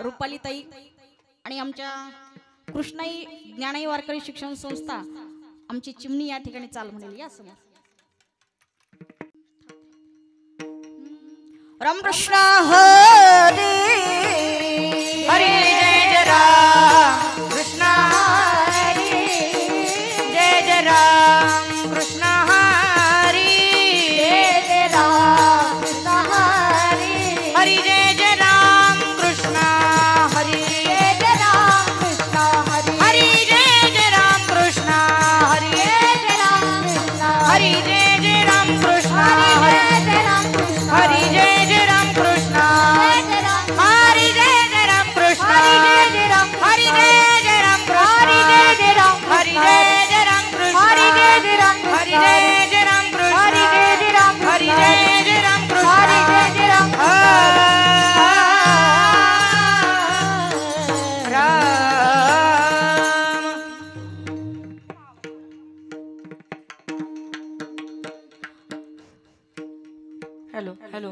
रुपालीताई आणि आमच्या कृष्णाई ज्ञानाई वारकरी शिक्षण संस्था आमची चिमणी या ठिकाणी चाल म्हणेल या समोर रामकृष्ण हरी हरी जय जय राम कृष्ण हरी जय जय राम कृष्ण हरी जय जय राम कृष्ण हरी हरी जय जय राम कृष्ण हरी जय जय राम कृष्ण हरी हरी जय जय राम कृष्ण हरी जय जय राम कृष्ण हरी जय जय राम कृष्ण हरी जय जय राम कृष्ण हरी जय जय राम कृष्ण हरी जय जय राम कृष्ण हरी जय जय राम कृष्ण हरी जय जय राम कृष्ण हरी जय जय राम कृष्ण हरी जय जय राम कृष्ण हरी जय जय राम कृष्ण हरी जय जय राम हेलो हेलो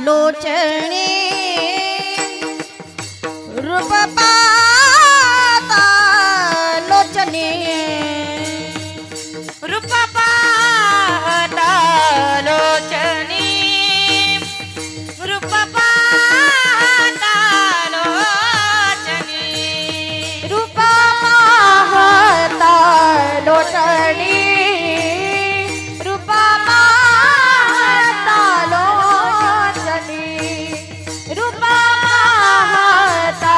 लोचनी रूप पाता लोचनी रूप पाहता लोचनी रूप पाहता लोचनी रूप पाहता लोचनी रूप पाहता लोचनी रूप पाहता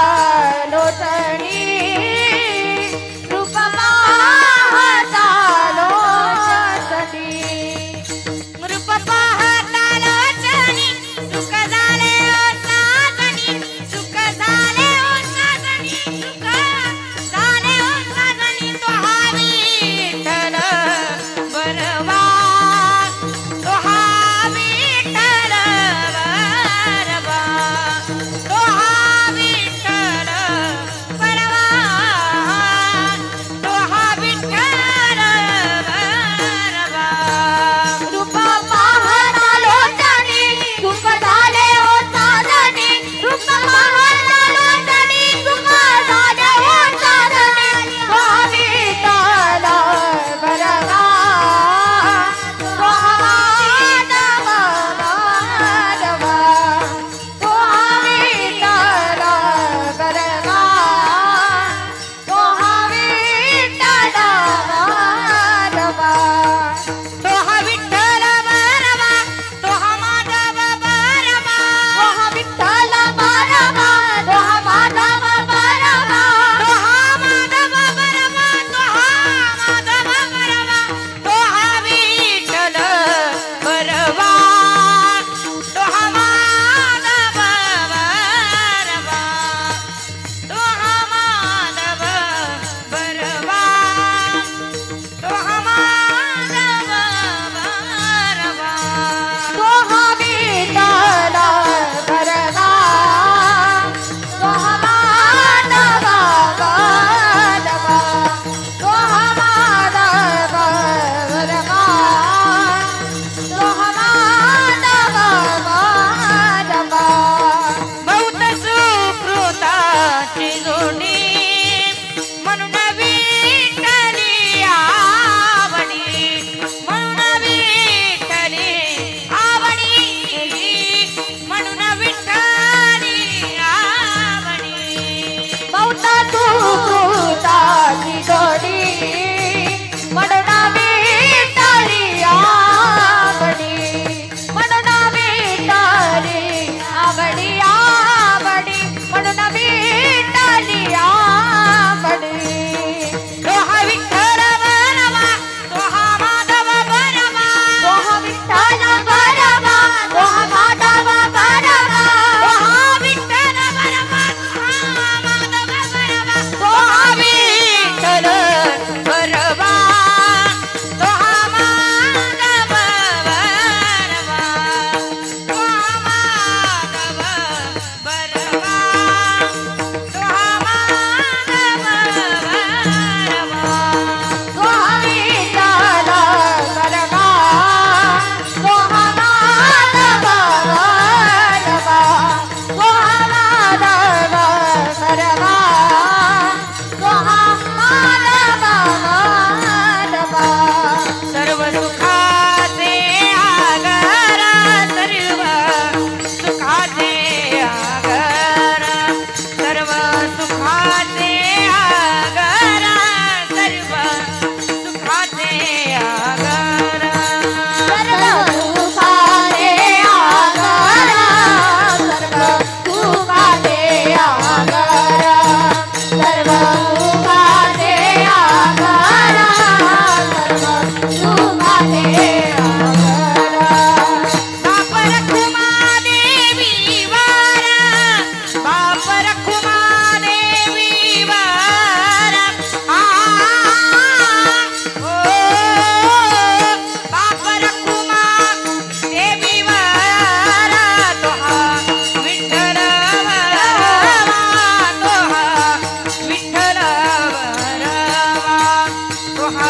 तोहा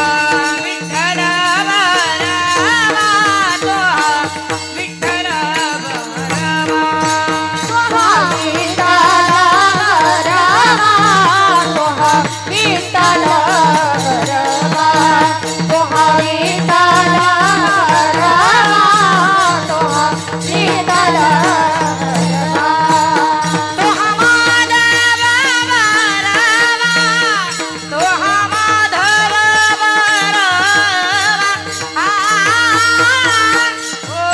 विठ्ठल बरवा तोहा विठ्ठल बरवा तोहा विठ्ठल बरवा तोहा विठ्ठल बरवा तोहा विठ्ठल बरवा तोहा विठ्ठल बरवा तोहा माधव बरवा तोहा माधव बरवा आ ओ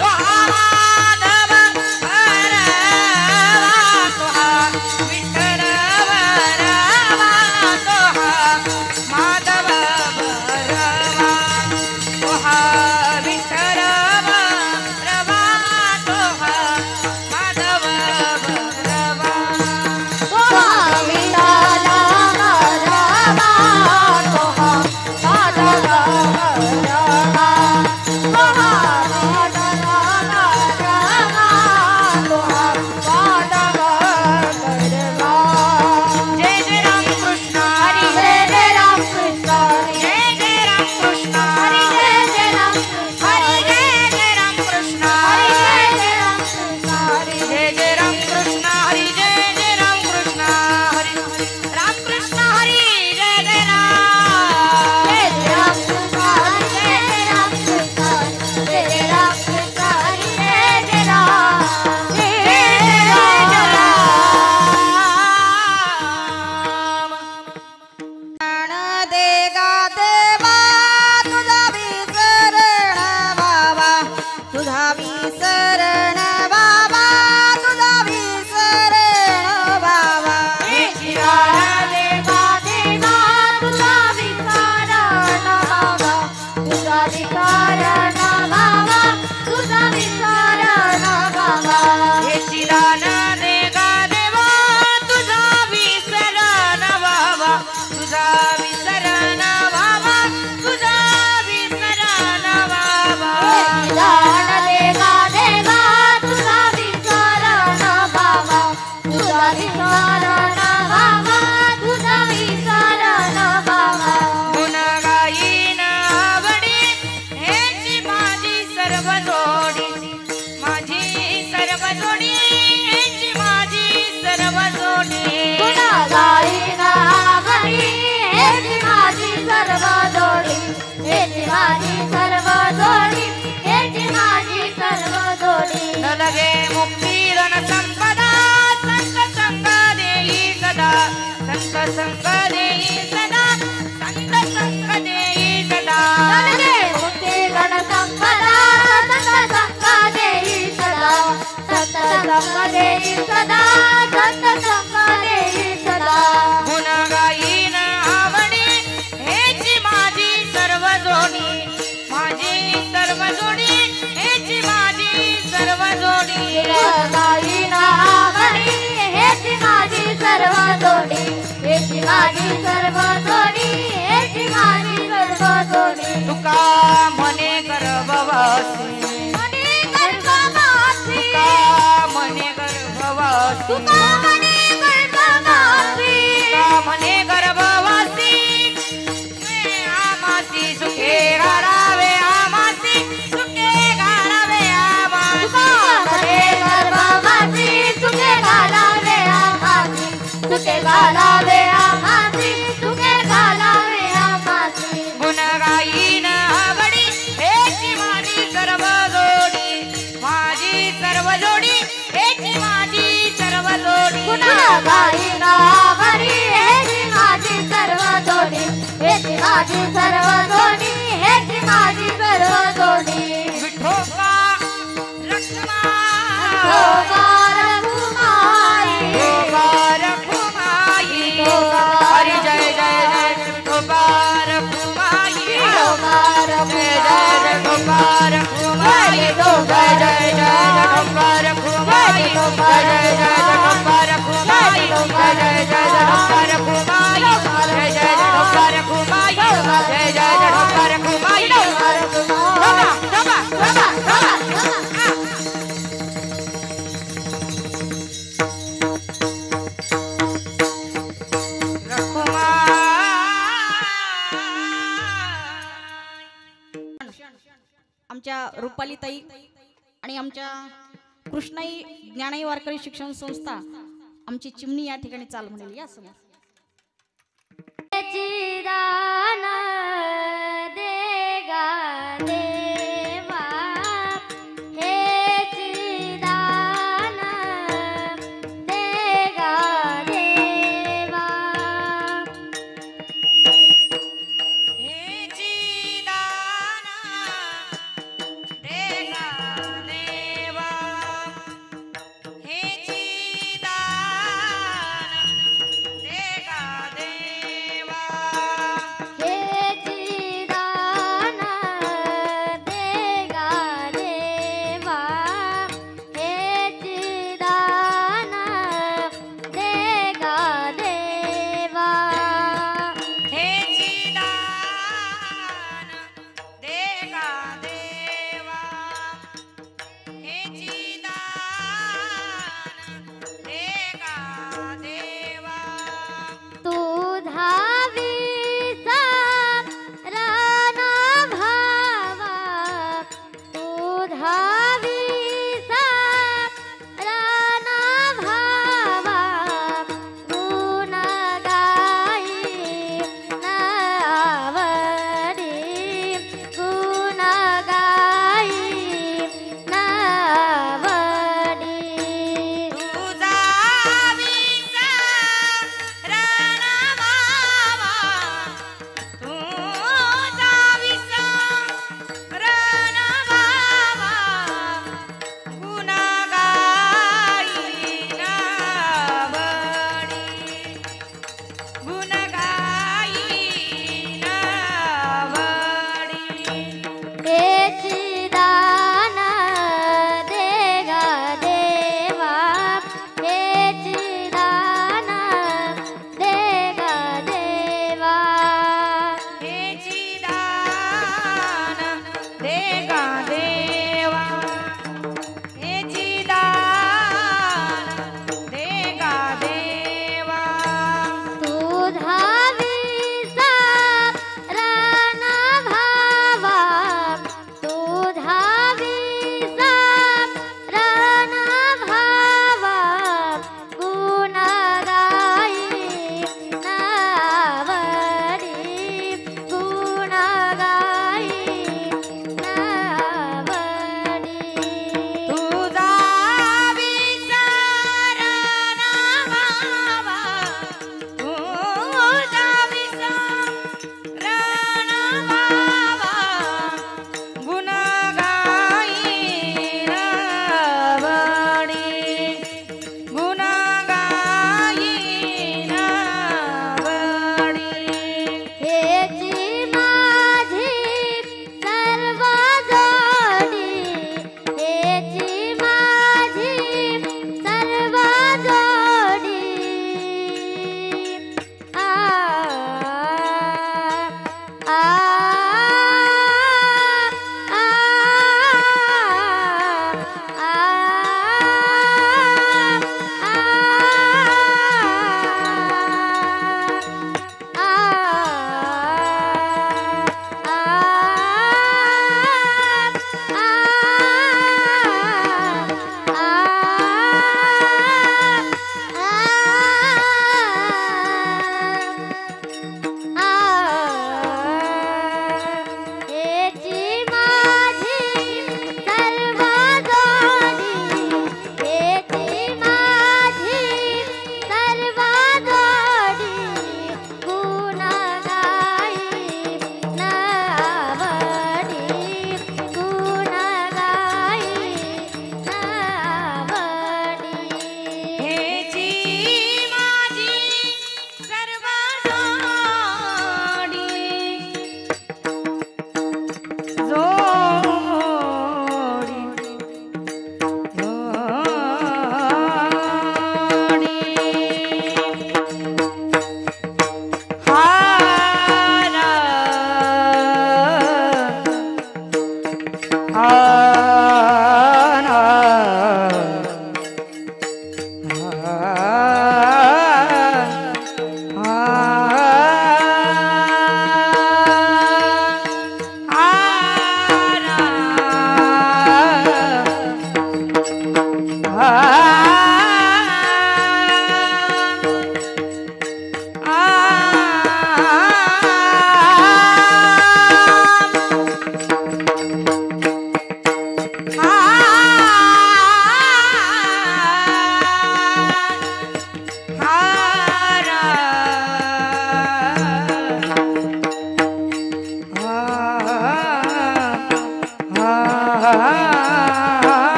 तोहा माधव बरवा तोहा विठ्ठल बरवा तोहा माधव बरवा तोहा विठ्ठल बरवा तोहा माधव बरवा तोहा विठ्ठल बरवा तोहा माधव बरवा तोहा माधव बरवा तोहा माधव बरवा जय जय राम कृष्ण हरी जय जय राम कृष्ण जय जय राम कृष्ण हरी जय जय राम कृष्ण हरी जय जय राम कृष्ण हरी जय जय राम कृष्ण हरी जय जय राम कृष्ण हरी जय जय राम कृष्ण हरी राम कृष्ण हरी जय जय राम जय जय राम कृष्ण हरी जय जय राम कृष्ण जय जय राम कृष्ण हरी जय जय राम जय जय प्राण दे गा देवा तुझा विसरण बाबा तुझा विसरण बाबा तुझा विसरण बाबा शिराला देवा देवा तुझा विकारण बाबा तुझा विकारण बाबा तुझा विकारण बाबा हे चिरान दे गा देवा तुझा विसरण बाबा तुझा विसरण बाबा तुझा विसरण बाबा दान देवा देवा तुझा विकारण बाबा तुझा विकारण बाबा तुझा विकारण बाबा गुण गाईन आवडी हेची माझी सर्व जोडी माझी सर्व जोडी हेची माझी सर्व जोडी गुणा गाईना आवडी हेची माझी सर्व जोडी हेची माझी सर्व जोडी हेची माझी सर्व जोडी न लगे मुक्ती धन संपदा संत संग देई सदा संत संग देई सदा संत संग देई सदा नलगे मुक्ती गण संपदा सत संग देई सदा सत संग देई सदा सत संग देई सदा गुण गाईन आवडी हेची माझी सर्व जोडी माझी सर्व जोडी हेची माझी सर्व जोडी गाईना आवडी हेची माझी सर्व जोडी हेची माझी सर्व जोडी हेची माझी सर्व जोडी तुका म्हणे गर्भवासी मनी गर्भवासी तुका म्हणे गर्भवासी तुका मनी गर्भवासी तुका म्हणे गर्भवासी आमासी सुखे घालावे आमासी सुखे घालावे आमासी मने गर्भवासी तुके घालावे आमासी तुके घालावे आमासी तुके घालावे आमासी गुण गाईन आवडी हेची माझी सर्व जोडी माझी सर्व जोडी हेची माझी सर्व जोडी गुणा गाईना आवडी हेची माझी सर्व जोडी हेची माझी सर्व जोडी हेची माझी सर्व जोडी विठोबा रखमा गोपाल कुमारी गोपाल कुमाई हरी जय जय जय गोपाल कुमाई गोपाल जय जय जय गोपाल कुमाई जय जय जय गोपाल कुमाई जय जय जय गोपाल कुमाई जय जय जय गोपाल कुमाई जय जय जय गोपाल कुमाई जय जय जय गोपाल कुमाई आमच्या रुपालीताई आणि आमच्या कृष्णाई ज्ञानाई वारकरी शिक्षण संस्था आमची चिमणी या ठिकाणी चाल म्हणेल या समोर. चिदान देगा देवा हे चिदान देगा देवा हे चिदान देगा देवा हे चिदान देगा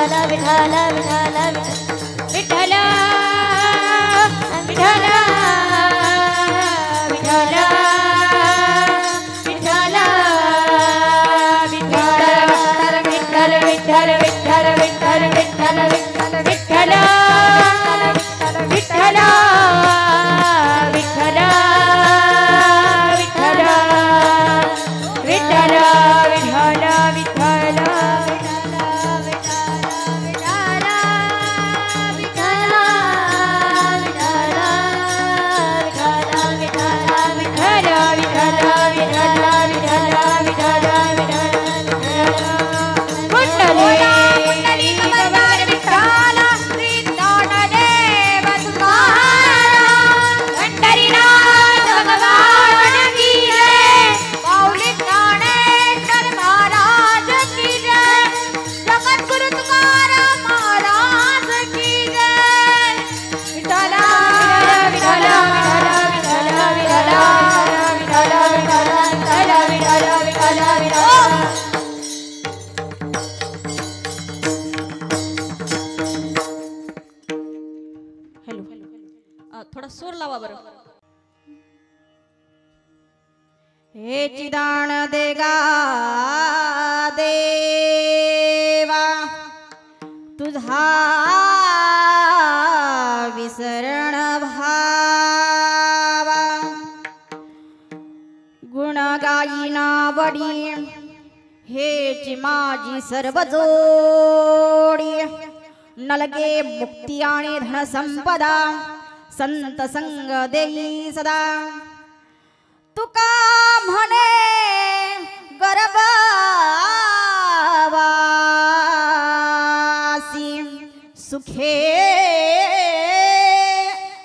विठ्ठल विठ्ठल विठ्ठल विठ्ठल विठ्ठल विठ्ठल विठ्ठल विठ्ठल विठ्ठल विठ्ठल विठ्ठल विठ्ठल विठ्ठल विठ्ठल विठ्ठल थोडा सूर लावा बरं. हे चिदान देगा देवा तुझा विसरण भावा गुण गायिना वडी हेची माझी सर्व जोडी नलगे मुक्ती आणि धन संपदा संत संग देई सदा तुका म्हणे गर्भवासी सुखे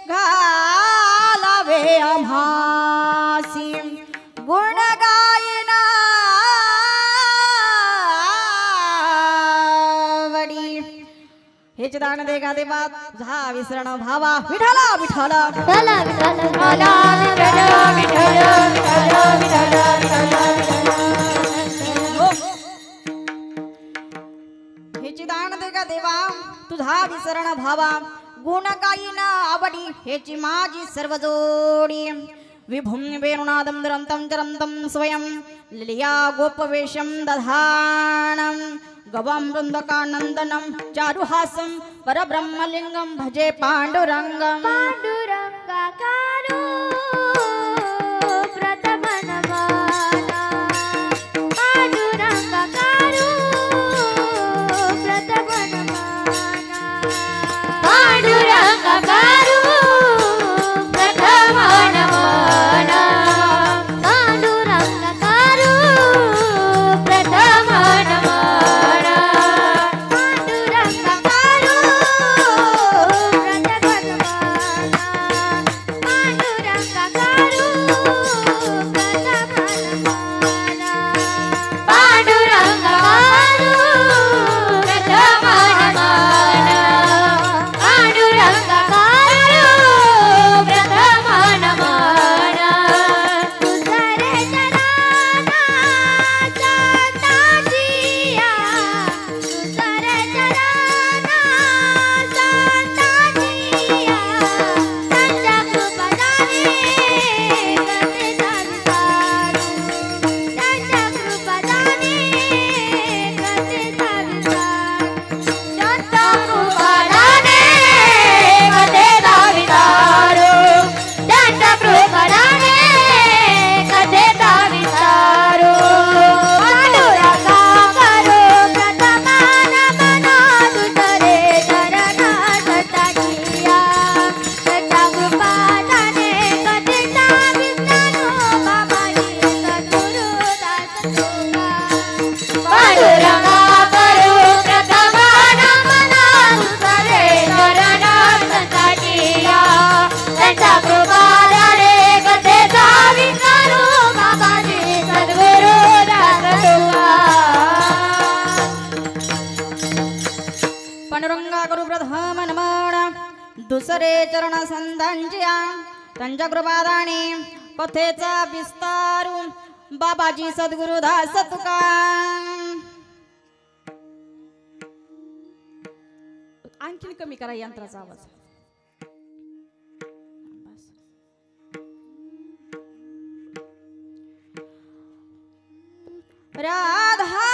घालावे आम्हासी गुण गायिना वडी हे चिदान देगा देवा तुझा विसरण भावा विठ्ठल विठ्ठल विठ्ठल विठ्ठल हे चिदान देगा देवा तुझा विसरण भावा गुण गायिना आवडी हेची माझी सर्व जोडी विभुं वेणुनादं दुरन्तं चरन्तं स्वयं लील्या गोपवेशं दधानं गवां वृन्दकानन्दनं चारुहासं परब्रह्मलिङ्गं भजे पाण्डुरङ्गं पाण्डुरङ्गकारो प्रथमनमाना पाण्डुरङ्गकारो प्रथमनमाना पाण्डुरङ्गकारो प्रथमनमाना पाण्डुरङ्गकारो प्रथमनमाना पाण्डुरङ्गकारो दुसरे चरण संतांच्या त्यांच्या कृपादाने कथेचा विस्तार बाबाजी सद्गुरु दास तुका आणखीन कमी करा यंत्राचा आवाज. राधा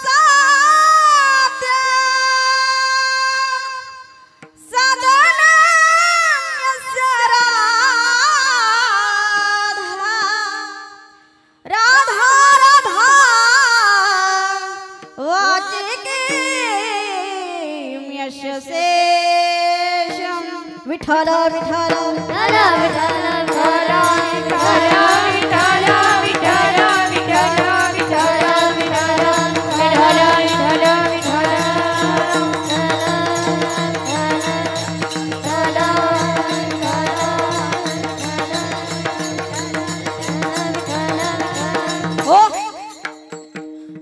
साध्या सदनस्य राधा राधा वाचिकीं यशसेशं विठ्ठल विठ्ठल विठ्ठल विठ्ठल विठ्ठल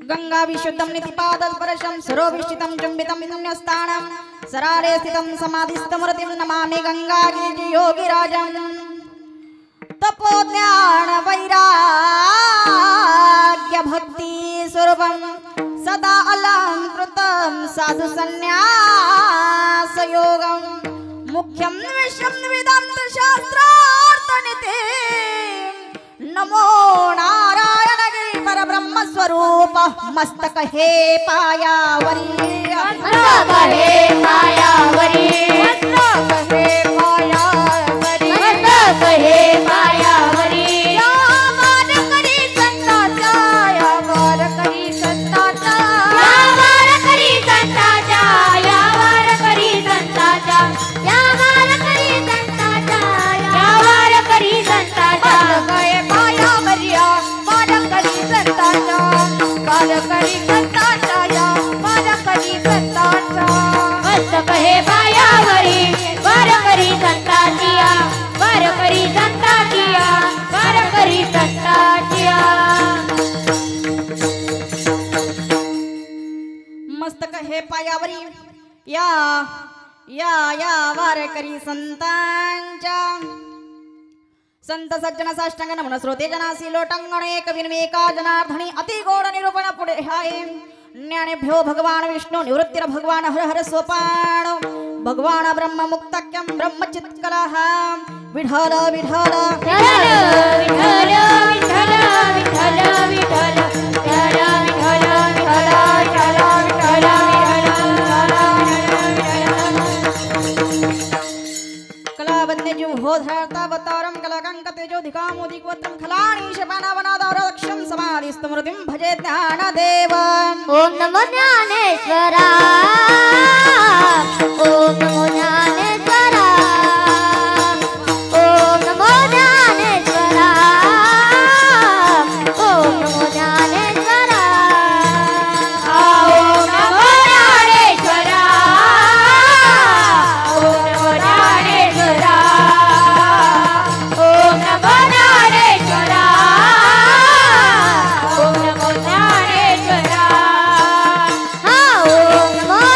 गंगा विशुद्धं नितिपादस्पर्शं सरोविष्टितं चुम्बितं पुण्यस्थानं सरारे स्थितं समाधिस्थमूर्तिं नमामि गंगागिरियोगिराजं. तपो ज्ञान वैराग्य भक्ति स्वरूपं सदा अलंकृतं साधु संन्यास योगं मुख्यं विश्वं वेदांत शास्त्रार्थनिधि. नमो नारायण गिरि परब्रह्म स्वरूप मस्तक हे पायावरी मस्तक हे पायावरी मस्तक हे पायावरी मस्तक हे पायावरी या वारकरी संताचा या वारकरी संताचा या वारकरी संताचा या वारकरी संताचा या वारकरी संताचा या वारकरी संताचा वारकरी संताचा वारकरी संताचा या वारकरी संताचा मस्तक हे पायावरी वारकरी संताचिया वारकरी संताचिया वारकरी संताचिया. मस्तक हे पायावरी या या या वारकरी संतांच्या. संत सज्जन साष्टांग नमन श्रोते जनासी लोटंगण एक विनवेका जनार्दनी अति गोड निरूपण पुढे हाय. ज्ञानेभ्यो भगवान विष्णु निवृत्तिर भगवान हर हर सोपान भगवान ब्रह्म मुक्तक्यं ब्रह्मचित्कलः विठ्ठल विठ्ठल विठ्ठल विठ्ठल विठ्ठल विठ्ठल विठ्ठल विठ्ठल कलावन्यजो होधरता वतारं कलकंकतेजो धिकामोदिकवत्रं खलाणीश पानावनादारक्षं समाधिस्तमृतिं भजे ज्ञानदेवं. ओम नमो ज्ञानेश्वरा ओम नमो ज्ञानेश्वरा ओम नमो ज्ञानेश्वरा ओम नमो ज्ञानेश्वरा ओम नमो ज्ञानेश्वरा ओम नमो ज्ञानेश्वरा ओम नमो ज्ञानेश्वरा ओम नमो ज्ञानेश्वरा ओम नमो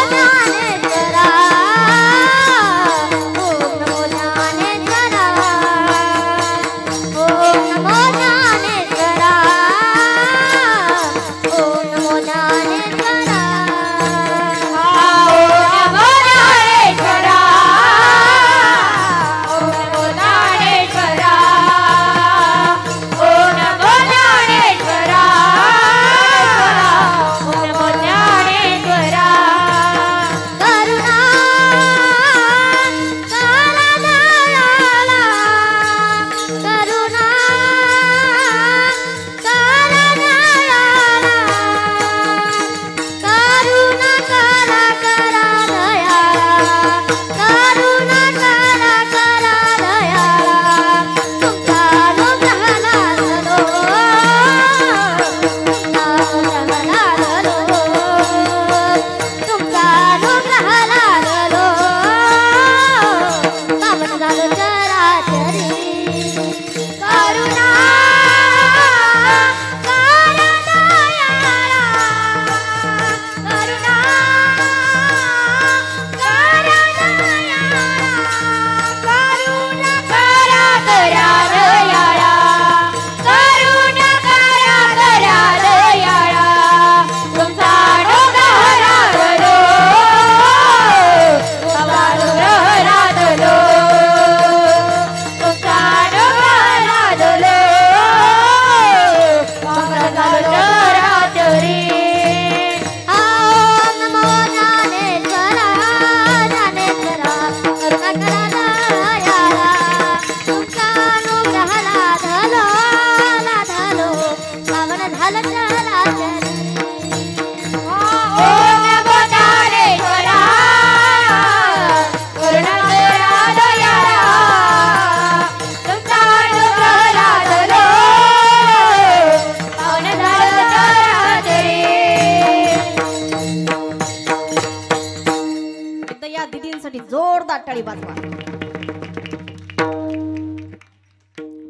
माऊलीसाठी जोरदार टाळी वाजवा.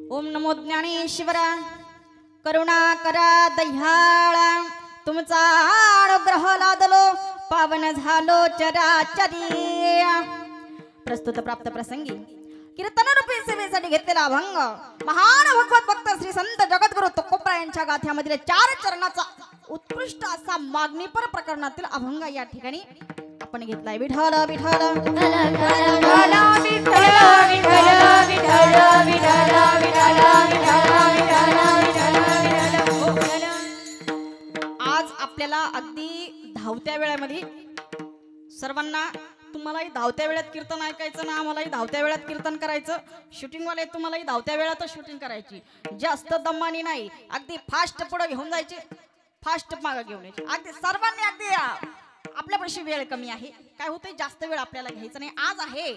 ओम नमो ज्ञानेश्वरा करुणा करा दह्याळा तुमचा अनुग्रह लादलो पावन झालो चराचरी. प्रस्तुत प्राप्त प्रसंगी कीर्तन रूपी सेवेसाठी घेतलेला अभंग महान भगवत भक्त श्री संत जगद्गुरु तुकोबराय यांच्या गाथ्यामधील 4 चरणाचा उत्कृष्ट असा मागणीपर प्रकरणातील अभंग या ठिकाणी आपण घेतलाय. विठ्ठल विठ्ठल आज आपल्याला अगदी धावत्या वेळेमध्ये सर्वांना तुम्हालाही धावत्या वेळात कीर्तन ऐकायचं ना आम्हालाही धावत्या वेळात कीर्तन करायचं. शूटिंग वाले तुम्हालाही धावत्या वेळातच शूटिंग करायची. जास्त दमानी नाही, अगदी फास्ट पुढे घेऊन जायचे, फास्ट मागे घेऊन यायचे. अगदी सर्वांनी अगदी आपल्यापाशी वेळ कमी आहे, काय होतंय जास्त वेळ आपल्याला घ्यायचं नाही. आज आहे,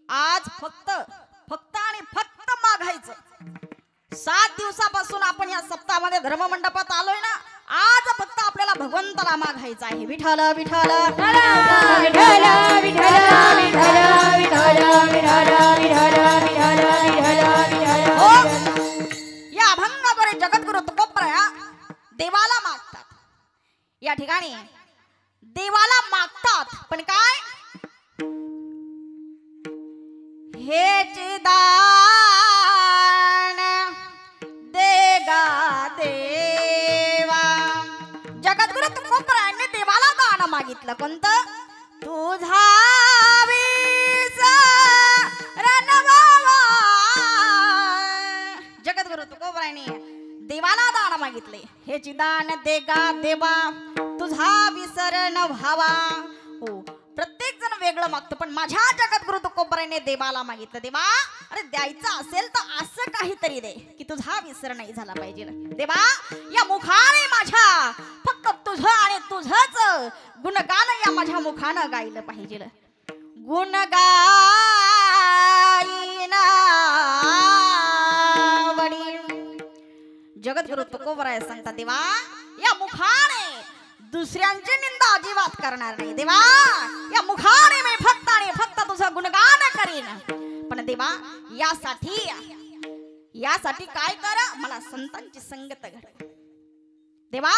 आज फक्त आणि फक्त मागायचं. 7 दिवसापासून आपण या सप्ताहामध्ये धर्ममंडपात आलोय ना, आज फक्त आपल्याला भगवंताला मागायचं आहे. विठ्ठल विठ्ठल या अभंगाद्वारे जगद्गुरु तुकोबराय देवाला मागतात. या ठिकाणी देवाला मागतात, पण काय हे दान देगा देवा. जगद्गुरु तुकोबरायांनी देवाला दान मागितलं. कोणतं? तुझा जगद्गुरु तुकोबरायांनी देवाला दान मागितले. हे दान देगा देवा तुझा विसर न व्हावा. हो, प्रत्येक जण वेगळं मागतं, पण माझ्या जगद्गुरु तुकोबरायाने देवाला मागितलं, देवा अरे द्यायचं असेल तर असं काहीतरी दे की तुझा विसर नाही झाला पाहिजे. देवा या मुखाने माझ्या फक्त तुझं आणि तुझंच गुणगान या माझ्या मुखानं गायलं पाहिजे. गुण गाईना वडील जगद्गुरु तुकोबराय सांगतात, देवा या मुखाने दुसऱ्यांची निंदा अजिबात करणार नाही. देवा या मुखाने मी फक्त आणि फक्त तुझं गुणगान करीन. पण देवा यासाठी काय कर, मला संतांची संगत घड. देवा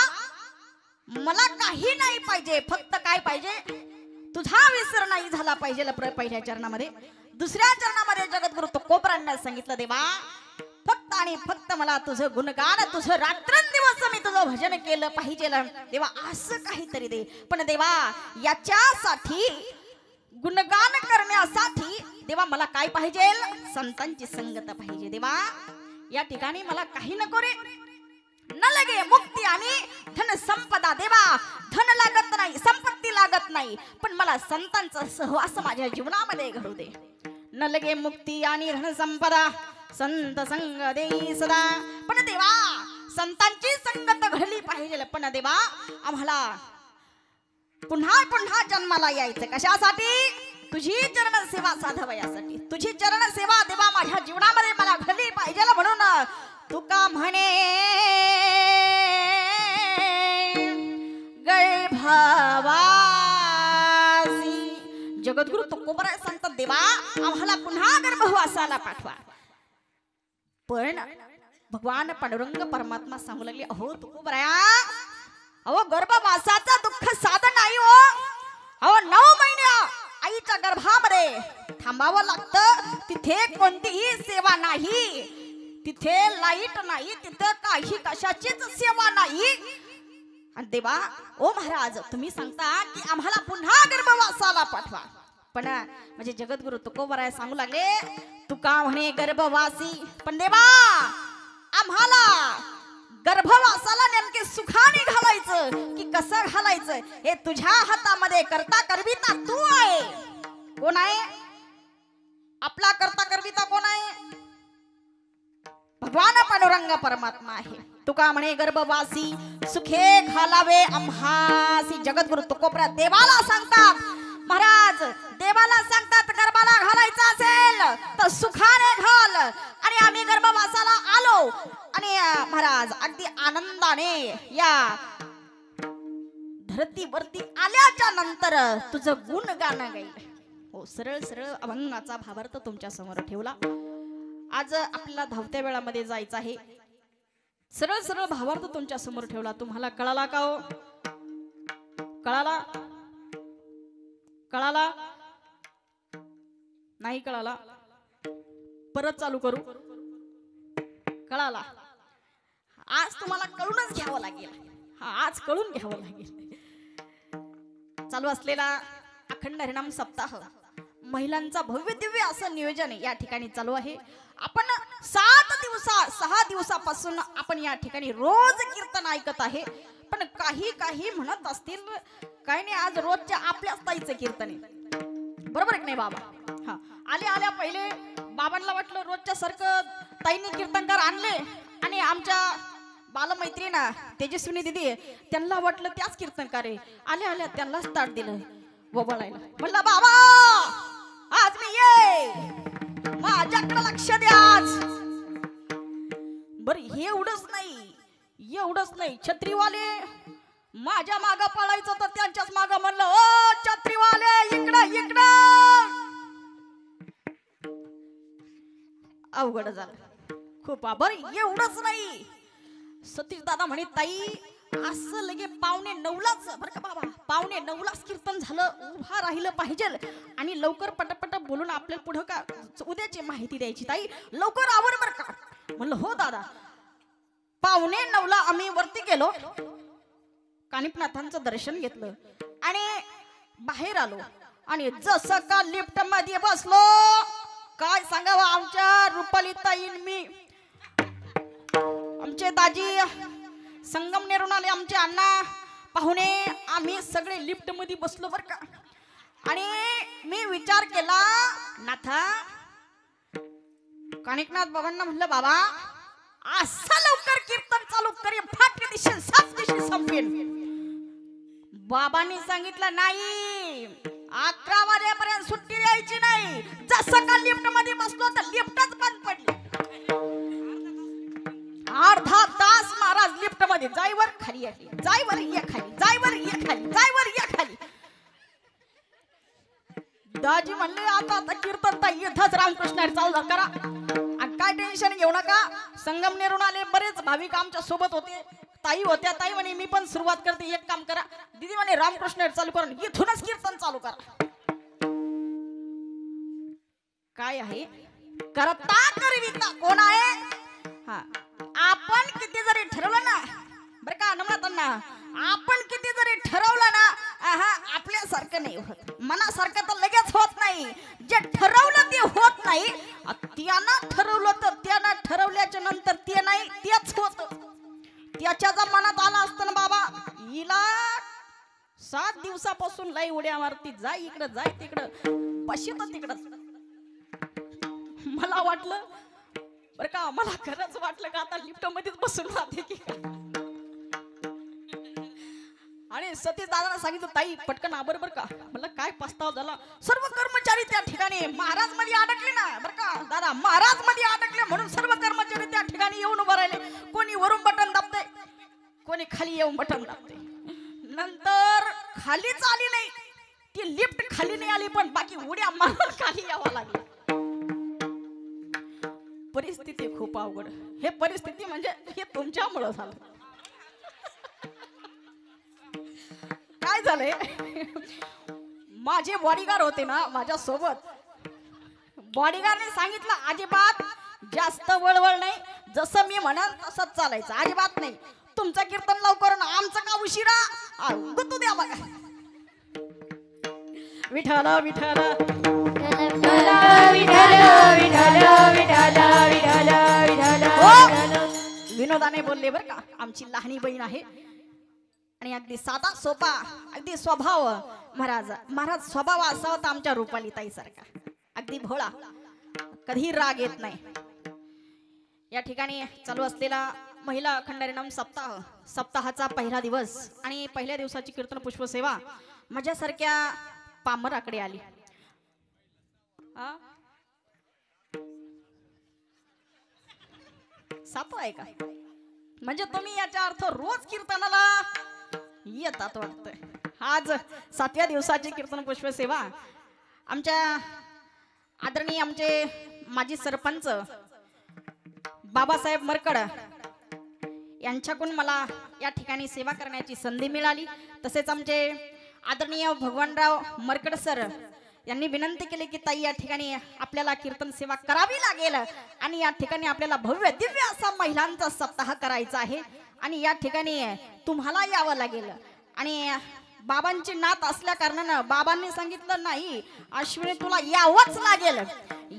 मला काही नाही पाहिजे, फक्त काय पाहिजे, तुझा विसर नाही झाला पाहिजे. पहिल्या चरणामध्ये. दुसऱ्या चरणामध्ये जगद्गुरु तुकोबरायांना सांगितलं, देवा फक्त आणि फक्त मला तुझं गुणगान, तुझं रात्रंदिवस मी तुझं भजन केलं पाहिजे. देवा असं काहीतरी दे. पण देवा याच्यासाठी गुणगान करण्यासाठी देवा मला काय पाहिजे, संतांची संगत पाहिजे. देवा या ठिकाणी मला काही नको रे, न लगे मुक्ती आणि धन संपदा. देवा धन लागत नाही, संपत्ती लागत नाही, पण मला संतांचा सहवास माझ्या जीवनामध्ये घडू दे. न लगे मुक्ती आणि धन संपदा संत संग देई सदा. पण देवा संतांची संगत घडली पाहिजे. पण देवा आम्हाला पुन्हा पुन्हा जन्माला यायचं कशासाठी, तुझी चरण सेवा साधवयासाठी. तुझी चरण सेवा देवा माझ्या जीवनामध्ये मला घडली पाहिजे. म्हणून तुका म्हणे गर्भवासी. जगद्गुरु तुकोबराय सांगतात, देवा आम्हाला पुन्हा गर्भवासाला पाठवा. पण भगवान पांडुरंग परमात्मा सांगू लागले, अहो तुकोबराया, अहो गर्भवासाचं दुःख साधं नाही हो. अहो 9 महिने आईच्या गर्भामध्ये थांबावं लागतं. तिथे कोणतीही सेवा नाही, तिथे लाईट नाही, तिथे काही कशाचीच सेवा नाही. आणि देवा ओ महाराज तुम्ही सांगता की आम्हाला पुन्हा गर्भवासाला पाठवा. पण म्हणजे जगद्गुरु तुकोबराय सांगू लागले, तुका म्हणे गर्भवासी. पण देवा आम्हाला गर्भवासाला नेमके सुखाने घालायचं की कसं घालायचं हे तुझ्या हातामध्ये. करता करविता तू आहे. कोण आहे आपला करता करविता? कोण आहे? भगवान पांडुरंग परमात्मा आहे. तुका म्हणे गर्भवासी सुखे घालावे आम्हासी. जगद्गुरु तुकोबराय देवाला सांगतात, महाराज देवाला सांगतात गर्भाला घालायचं असेल तर सुखाने घाल. आणि आम्ही गर्भवासाला आलो आणि महाराज अगदी आनंदाने या धरतीवरती आल्याच्या नंतर तुझं गुणगान गाईल. हो, सरळ सरळ अभंगाचा भावार्थ तुमच्या समोर ठेवला. आज आपल्याला धावत्या वेळामध्ये जायचं आहे. सरळ सरळ भावार्थ तुमच्या समोर ठेवला. तुम्हाला कळाला का हो? कळाला? कळाला नाही? कळाला? परत चालू करू? कळाला? आज तुम्हाला कळूनच घ्यावं लागेल. हा, आज कळून घ्यावं लागेल. चालू असलेला अखंड हरिनाम सप्ताह महिलांचा भव्य दिव्य असं नियोजन या ठिकाणी चालू आहे. आपण 6 दिवसापासून आपण या ठिकाणी रोज कीर्तन ऐकत आहे. पण काही म्हणत असतील काही नाही, आज रोजच्या आपल्याच ताईचं कीर्तन आहे. बरोबर आहे की नाही बाबा? हा, आल्या पहिले बाबांना वाटलं रोजच्या सारखं ताईने कीर्तनकार आणले आणि आमच्या बालमैत्रीणा तेजस्विनी दिदी त्यांना वाटलं त्याच कीर्तनकार आहे. आल्या त्यांनाच ताट दिलं वबळायला. म्हणलं बाबा आज मी ये, माझ्याकडे लक्ष द्या आज. बरं एवढंच नाही छत्रीवाले माझ्या मागा पळायचं तर त्यांच्याच मागा म्हणलं ओ छत्रीवाले इकडं. अवघड झालं खूप. बरं एवढंच नाही, सतीश दादा म्हणे ताई असं लगे 8:45 बरं का बाबा, 8:45 कीर्तन झालं, उभा राहिलं पाहिजे आणि लवकर पटपट बोलून आपल्याला पुढं का उद्याची माहिती द्यायची. ताई लवकर आवर बरं का. म्हणलं हो दादा. 8:45 आम्ही वरती गेलो, कानिपनाथांचं दर्शन घेतलं आणि बाहेर आलो आणि जसं का लिफ्ट मध्ये बसलो काय सांगावं, आमच्या रुपाली ताईन मी, आमचे दाजी संगमनेरून आले, आमचे अण्णा पाहुणे, आम्ही सगळे लिफ्ट मध्ये बसलो बर का. आणि मी विचार केला नाथा कानिकनाथ बाबांना, म्हणलं बाबा असं लवकर कीर्तन चालू करी फाट दिशेन 7 दिवशी संपेन. बाबांनी सांगितलं नाही 11 वाजेपर्यंत सुट्टी द्यायची नाही. जसं का लिफ्ट मध्ये बसलो तर लिफ्टच बंद पडली. अर्धा तास महाराज लिफ्ट मध्ये जाईवर खाली आली, जाईवर ये खाली, जाईवर ये खाली, जाईवर ये खाली. दाजी म्हणले आता कीर्तन ताई इथंच रामकृष्ण चालू करा आणि काय टेन्शन घेऊ नका. संगमनेरून आले बरेच भाविक आमच्या सोबत होते, ताई होत्या. ताई म्हणे मी पण सुरुवात करते, एक काम करा. दीदी म्हणे रामकृष्ण चालू करा, इथूनच कीर्तन चालू करा. काय आहे करता करविता कोण आहे? हा, आपण किती जरी ठरवलं ना बरं का नम्रतांना, आपण किती जरी ठरवलं ना आपल्यासारखं नाही होत, मनासारखं तर लगेच होत नाही. जे ठरवलं ते होत नाही, त्यानं ठरवलं तर त्यानं ठरवल्याच्या नंतर ते नाही तेच होत. त्याच्या जर मनात आला असतं ना बाबा हिला 7 दिवसापासून लई उड्या मारती, जाय इकडं जाय तिकडं बशीत तिकडं. मला वाटलं बरं का, मला खरंच वाटलं का आता लिफ्ट मध्येच बसून राहते की काय. आणि सतीश दादांना सांगितलं ताई पटकन आबर बरं का. म्हणलं काय पस्ताव झाला, सर्व कर्मचारी त्या ठिकाणी महाराज मध्ये अडकले ना बरं का दादा, महाराज मध्ये अडकले म्हणून सर्व कर्मचारी त्या ठिकाणी येऊन उभं राहिले. कोणी वरून बटन दाबते, कोणी खाली येऊन बटन दाबते. नंतर खालीच आली नाही ती लिफ्ट, खाली नाही आली पण बाकी उड्या मारून खाली यावं लागली. परिस्थिती खूप अवघड. हे परिस्थिती म्हणजे हे तुमच्यामुळे झालं. काय झालंय, माझे बॉडीगार्ड होते ना माझ्या सोबत, बॉडीगार्डने सांगितलं अजिबात जास्त वळवळ नाही, जसं मी म्हणाल तसंच चालायचं, अजिबात नाही. तुमचं कीर्तन लवकर ना आमचं का उशिरा, गुतू द्या बघा. विठ्ठल विठ्ठल विनोदाने बोलले बर का. आमची लहानी बहीण आहे आणि अगदी साधा सोपा अगदी स्वभाव. महाराज स्वभाव असा होता आमच्या रुपाली ताई सारखा, अगदी भोळा, कधी राग येत नाही. या ठिकाणी चालू असलेला महिला अखंड हरिनाम सप्ताहाचा पहिला दिवस आणि पहिल्या दिवसाची कीर्तन पुष्प सेवा माझ्यासारख्या पामराकडे आली. साप आहे का म्हणजे तुम्ही याचा अर्थ रोज कीर्तनाला येतात वाटतंय. आज 7व्या दिवसाची कीर्तन पुष्प सेवा आमच्या आदरणीय आमचे माजी सरपंच बाबासाहेब मरकड यांच्याकडून मला या ठिकाणी सेवा करण्याची संधी मिळाली। तसेच आमचे आदरणीय भगवानराव मरकड सर यांनी विनंती केली की ताई या ठिकाणी आपल्याला कीर्तन सेवा करावी लागेल आणि या ठिकाणी आपल्याला भव्य दिव्य असा महिलांचा सप्ताह करायचा आहे आणि या ठिकाणी तुम्हाला यावं लागेल। आणि बाबांची नात असल्या कारणानं बाबांनी सांगितलं नाही अश्विनी तुला यावंच लागेल,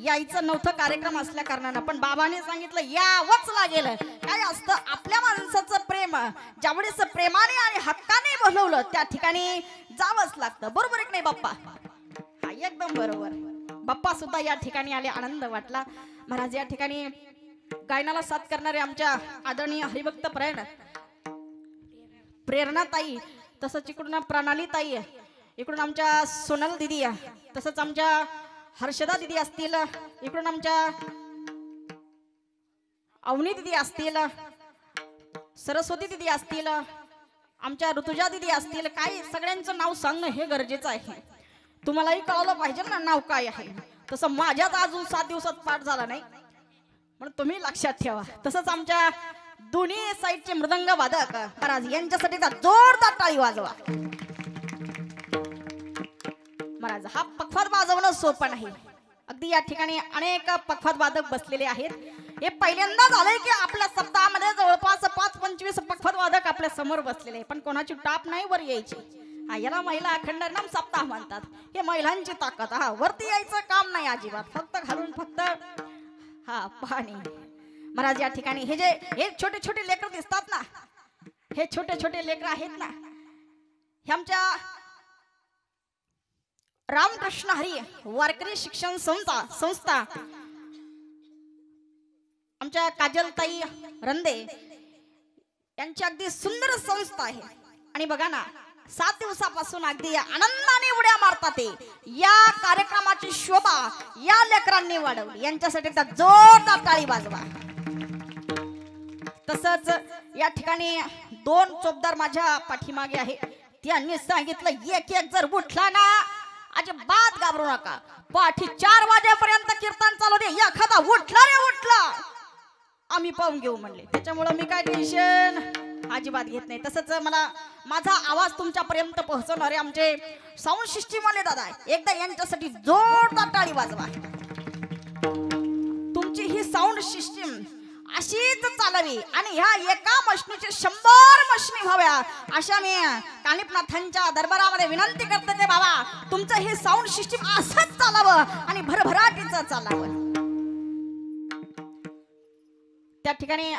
यायचं नव्हतं कार्यक्रम असल्या कारणानं, पण बाबांनी सांगितलं यावंच लागेल। काय असतं आपल्या माणसाचं प्रेम ज्यावेळेस प्रेमाने आणि हक्काने बोलवलं त्या ठिकाणी जावंच लागतं, बरोबर आहे की नाही बाप्पा? हा एकदम बरोबर। बाप्पा सुद्धा या ठिकाणी आले, आनंद वाटला। महाराज या ठिकाणी गायनाला साथ करणारे आमच्या आदरणीय हरिभक्त परायण प्रेरणाताई, तसंच इकडून प्रणाली ताई, इकडून आमच्या सोनल दिदी, तसंच आमच्या हर्षदा दिदी असतील, इकडून आमच्या अवनी दिदी असतील, सरस्वती दिदी असतील, आमच्या ऋतुजा दिदी असतील। काही सगळ्यांचं नाव सांगणं हे गरजेचं आहे, तुम्हालाही कळलं पाहिजे ना नाव काय आहे। तसं माझ्याच अजून 7 दिवसात पाठ झाला नाही, म्हणून तुम्ही लक्षात ठेवा। तसंच आमच्या दोन्ही साईडचे मृदंग वादक महाराज यांच्यासाठी जोरदार टाळी वाजवा। महाराज हा पखवाद वाजवणं सोपं नाही, अगदी या ठिकाणी अनेक पखवाद वादक बसलेले आहेत। हे पहिल्यांदा झालंय की आपल्या सप्ताहामध्ये जवळपास 5-25 पखवाद वादक आपल्या समोर बसलेले, पण कोणाची टाप नाही वर यायची। हा याला महिला अखंड नाम सप्ताह म्हणतात, हे महिलांची ताकद। हा वरती यायचं काम नाही अजिबात, फक्त घालून फक्त हा पाणी। महाराज या ठिकाणी हे छोटे छोटे लेकर दिसतात ना, हे छोटे छोटे लेकर आहेत ना, हे आमच्या रामकृष्ण हरी वारकरी शिक्षण संस्था आमच्या काजलताई रंदे यांची अगदी सुंदर संस्था आहे। आणि बघा ना 7 दिवसापासून अगदी आनंदाने उड्या मारतात ते। या कार्यक्रमाची शोभा या लेकरांनी वाढवली, यांच्यासाठी जोरदार टाळी वाजवा। तसंच या ठिकाणी 2 चोपदार माझ्या पाठीमागे आहे, त्यांनी सांगितलं एक एक जर उठला ना अजिबात घाबरू नका, पाठी 4 वाजेपर्यंत कीर्तन चालू दे, एखादा उठला रे उठला आम्ही पाहून घेऊ म्हणले। त्याच्यामुळे मी काय टेन्शन अजिबात घेत नाही। तसंच मला माझा आवाज तुमच्यापर्यंत पोहोचवणारे आमचे साऊंड सिस्टीम वाले दादा एकदा यांच्यासाठी जोरदार टाळी वाजवा। तुमची ही साऊंड सिस्टीम अशीच चालावी आणि ह्या एका मशनीचे 100 मशनी व्हाव्या अशा मी कानिपनाथांच्या दरबारामध्ये विनंती करते ते बाबा तुमचं हे साऊंड सिस्टीम असंच चालावं आणि भरभराटीचं चालावं। त्या ठिकाणी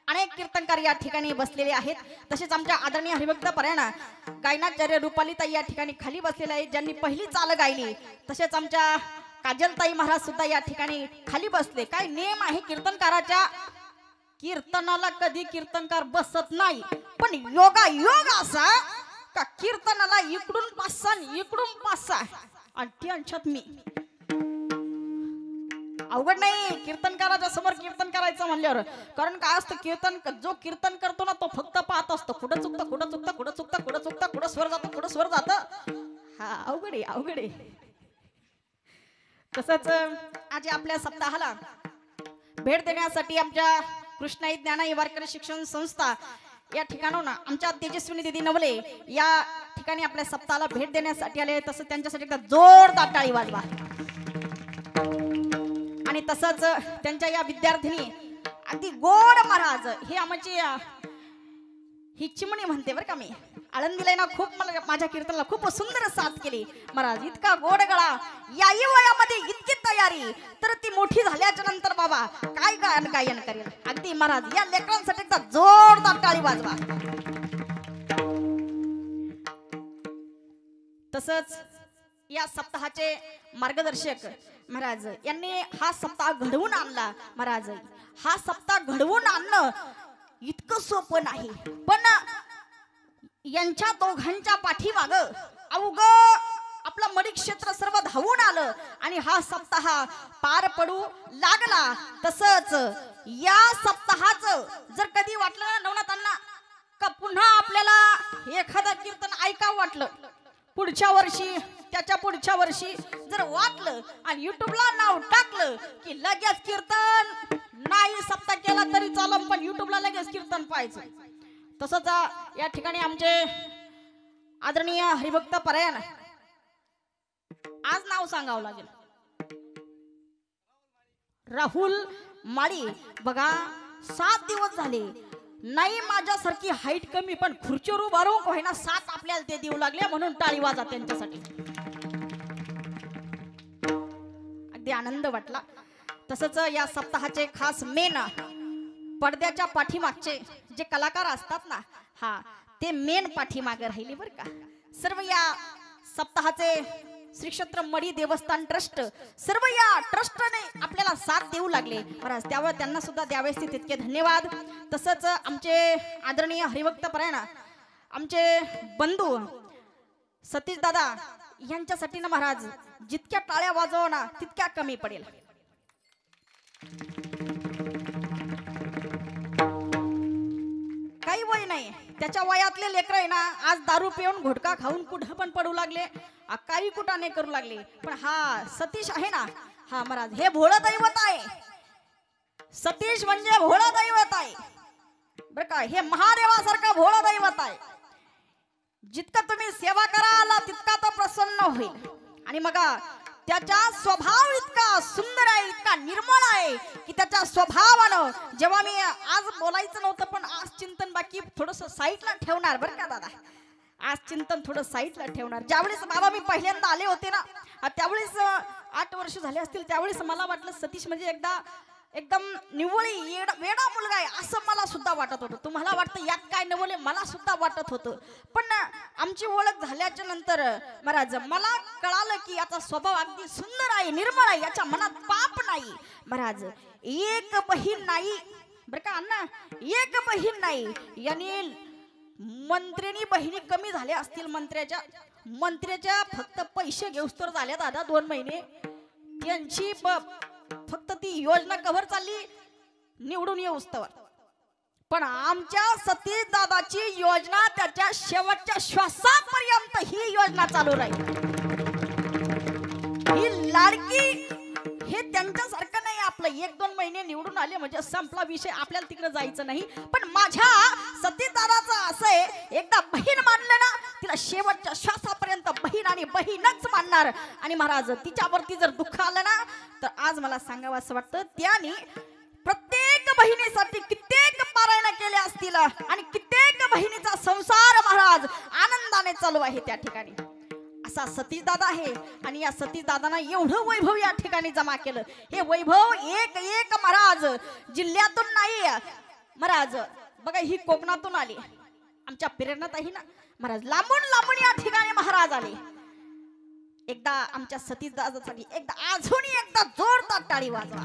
अनेक कीर्तनकार या ठिकाणी बसलेले आहेत। तसेच आमच्या आदरणीय हरिभक्त परायण गायनाचार्य रुपालीताई या ठिकाणी खाली बसलेले आहेत, ज्यांनी पहिली चाल गायली। तसेच आमच्या काजलताई महाराज सुद्धा या ठिकाणी खाली बसले। काय नेम आहे कीर्तनकाराच्या, कीर्तनाला कधी कीर्तनकार बसत नाही, पण योग असा का कीर्तनाला इकडून 5-6 इकडून 5-6 आणि त्यांच्यात मी अवघड नाही कीर्तनकाराच्या समोर कीर्तन करायचं म्हणल्यावर। कारण काय असतं जो कीर्तन करतो ना तो फक्त पाहत असतो, कुठं चुकतं कुठं चुकतं कुठं चुकतं कुठं चुकतं कुठं स्वर जातं कुठं स्वर जातं। हा अवघड आहे। तसंच आज आपल्या सप्ताहाला भेट देण्यासाठी आमच्या कृष्णाई ज्ञानाई वारकरी शिक्षण संस्था या ठिकाणाहून आमच्या तेजस्विनी दिदी नवले या ठिकाणी आपल्या सप्ताहाला भेट देण्यासाठी आले। तसं त्यांच्यासाठी एकदा जोरदार टाळी वाजवा। आणि तसंच त्यांच्या या विद्यार्थिनी अगदी गोड महाराज हे आमची ही चिमणी म्हणते बरं का, मी आळंदीला ना खूप मला माझ्या कीर्तनाला खूप सुंदर साथ केली महाराज। इतका गोड गळा, याही वयामध्ये इतकी तयारी, तर ती मोठी झाल्याच्या नंतर बाबा काय गायन करेल। अगदी महाराज या लेकरांसाठी एकदा जोरदार टाळी वाजवा। तसंच या सप्ताहाचे मार्गदर्शक महाराज यांनी हा सप्ताह घडवून आणला। महाराज हा सप्ताह घडवून आणणं इतकं सोपं नाही, पण यांच्या दोघांच्या पाठीमाग अवघं आपलं मडी क्षेत्र सर्व धावून आलं आणि हा सप्ताह पार पडू लागला। तसंच या सप्ताहाचं जर कधी वाटलं नवनाथांना का पुन्हा आपल्याला एखादा कीर्तन ऐकावं वाटलं, पुढच्या वर्षी त्याच्या पुढच्या वर्षी जर वाटलं आणि युट्यूबला नाव टाकलं की लगेच कीर्तन नाही सप्ताह केला तरी चालम पण युट्यूबला लगेच कीर्तन पाहायचं. तसंच या ठिकाणी आमचे आदरणीय हरिभक्त परायण आज नाव सांगावं लागेल राहुल माळी. बघा 7 दिवस झाले नाही माझ्यासारखी हाईट कमी पण खुर्चीवर उभा राहून होईना 7 आपल्याला ते देऊ लागले म्हणून टाळी वाजा त्यांच्यासाठी. अगदी आनंद वाटला. तसंच या सप्ताहाचे खास मेन पडद्याच्या पाठीमागचे जे कलाकार असतात ना हा ते मेन पाठीमागे राहिले बरं का. सर्व या सप्ताहाचे श्री क्षेत्र मडी देवस्थान ट्रस्ट सर्व या ट्रस्टने आपल्याला साथ देऊ लागले महाराज त्यावर त्यांना सुद्धा द्यावेच तितके धन्यवाद. तसंच आमचे आदरणीय हरिभक्त परायण आमचे बंधू सतीश दादा यांच्यासाठी ना महाराज जितक्या टाळ्या वाजवा ना तितक्या कमी पडेल. काही वय नाही त्याच्या वयातले लेकर आहे ना आज दारू पिऊन घोटका खाऊन कुठं पण पडू लागले काही कुटाने करू लागले पण हा सतीश आहे ना हा महाराज हे भोळं दैवत आहे. सतीश म्हणजे भोळं दैवत आहे बरं का. हे महादेवासारखं भोळं दैवत आहे. जितकं तुम्ही सेवा कराल तितका तो प्रसन्न होईल. आणि मग त्याचा स्वभाव इतका सुंदर आहे इतका निर्मळ आहे की त्याच्या स्वभावानं जेव्हा मी आज बोलायचं नव्हतं पण आज चिंतन बाकी थोडस साईडला ठेवणार बरं का दादा. आज चिंतन थोडं साईडला ठेवणार. ज्यावेळेस बाबा मी पहिल्यांदा आले होते ना त्यावेळेस 8 वर्ष झाले असतील त्यावेळेस मला वाटलं सतीश म्हणजे एकदम निव्वळी वेडा मुलगा आहे असं मला सुद्धा वाटत होतं. तुम्हाला वाटतं यात काय नवले मला सुद्धा वाटत होतं पण आमची ओळख झाल्याच्या नंतर महाराज मला कळालं की याचा स्वभाव अगदी सुंदर आहे निर्मळ आहे याच्या मनात पाप नाही. महाराज एक बहीण नाही बरं का अण्णा एक बहीण नाही याने मंत्र्यांनी बहिणी कमी झाल्या असतील मंत्र्याच्या फक्त पैसे घेऊस्तर झाल्या दादा 2 महिने त्यांची फक्त ती योजना कव्हर चालली निवडून येऊस्तवर. पण आमच्या सतीश दादाची योजना त्याच्या शेवटच्या श्वासापर्यंत ही योजना चालू राहील. ही लाडकी हे त्यांच्यासारखं नाही आपलं 1-2 महिने निवडून आले म्हणजे संपला विषय आपल्याला तिकडे जायचं नाही. पण माझ्या सतीश दादाचं असं आहे एकदा बहीण मानलं ना तिला शेवटच्या श्वासापर्यंत बहीण आणि बहीणच मानणार. आणि महाराज तिच्यावरती जर दुःख आलं ना तर आज मला सांगावं असं वाटतं त्याने प्रत्येक बहिणीसाठी कित्येक पारायण केले असतील आणि कित्येक बहिणीचा संसार महाराज आनंदाने चालू आहे त्या ठिकाणी. असा सतीश दादा आहे आणि या सतीश दादांना एवढं वैभव या ठिकाणी जमा केलं. हे वैभव एक महाराज जिल्ह्यातून नाही महाराज बघा ही कोकणातून आली आमच्या प्रेरणात आहे ना महाराज लांबून या ठिकाणी महाराज आले. एकदा आमच्या सतीश दादासाठी एकदा अजून एकदा जोरदार टाळी वाजवा.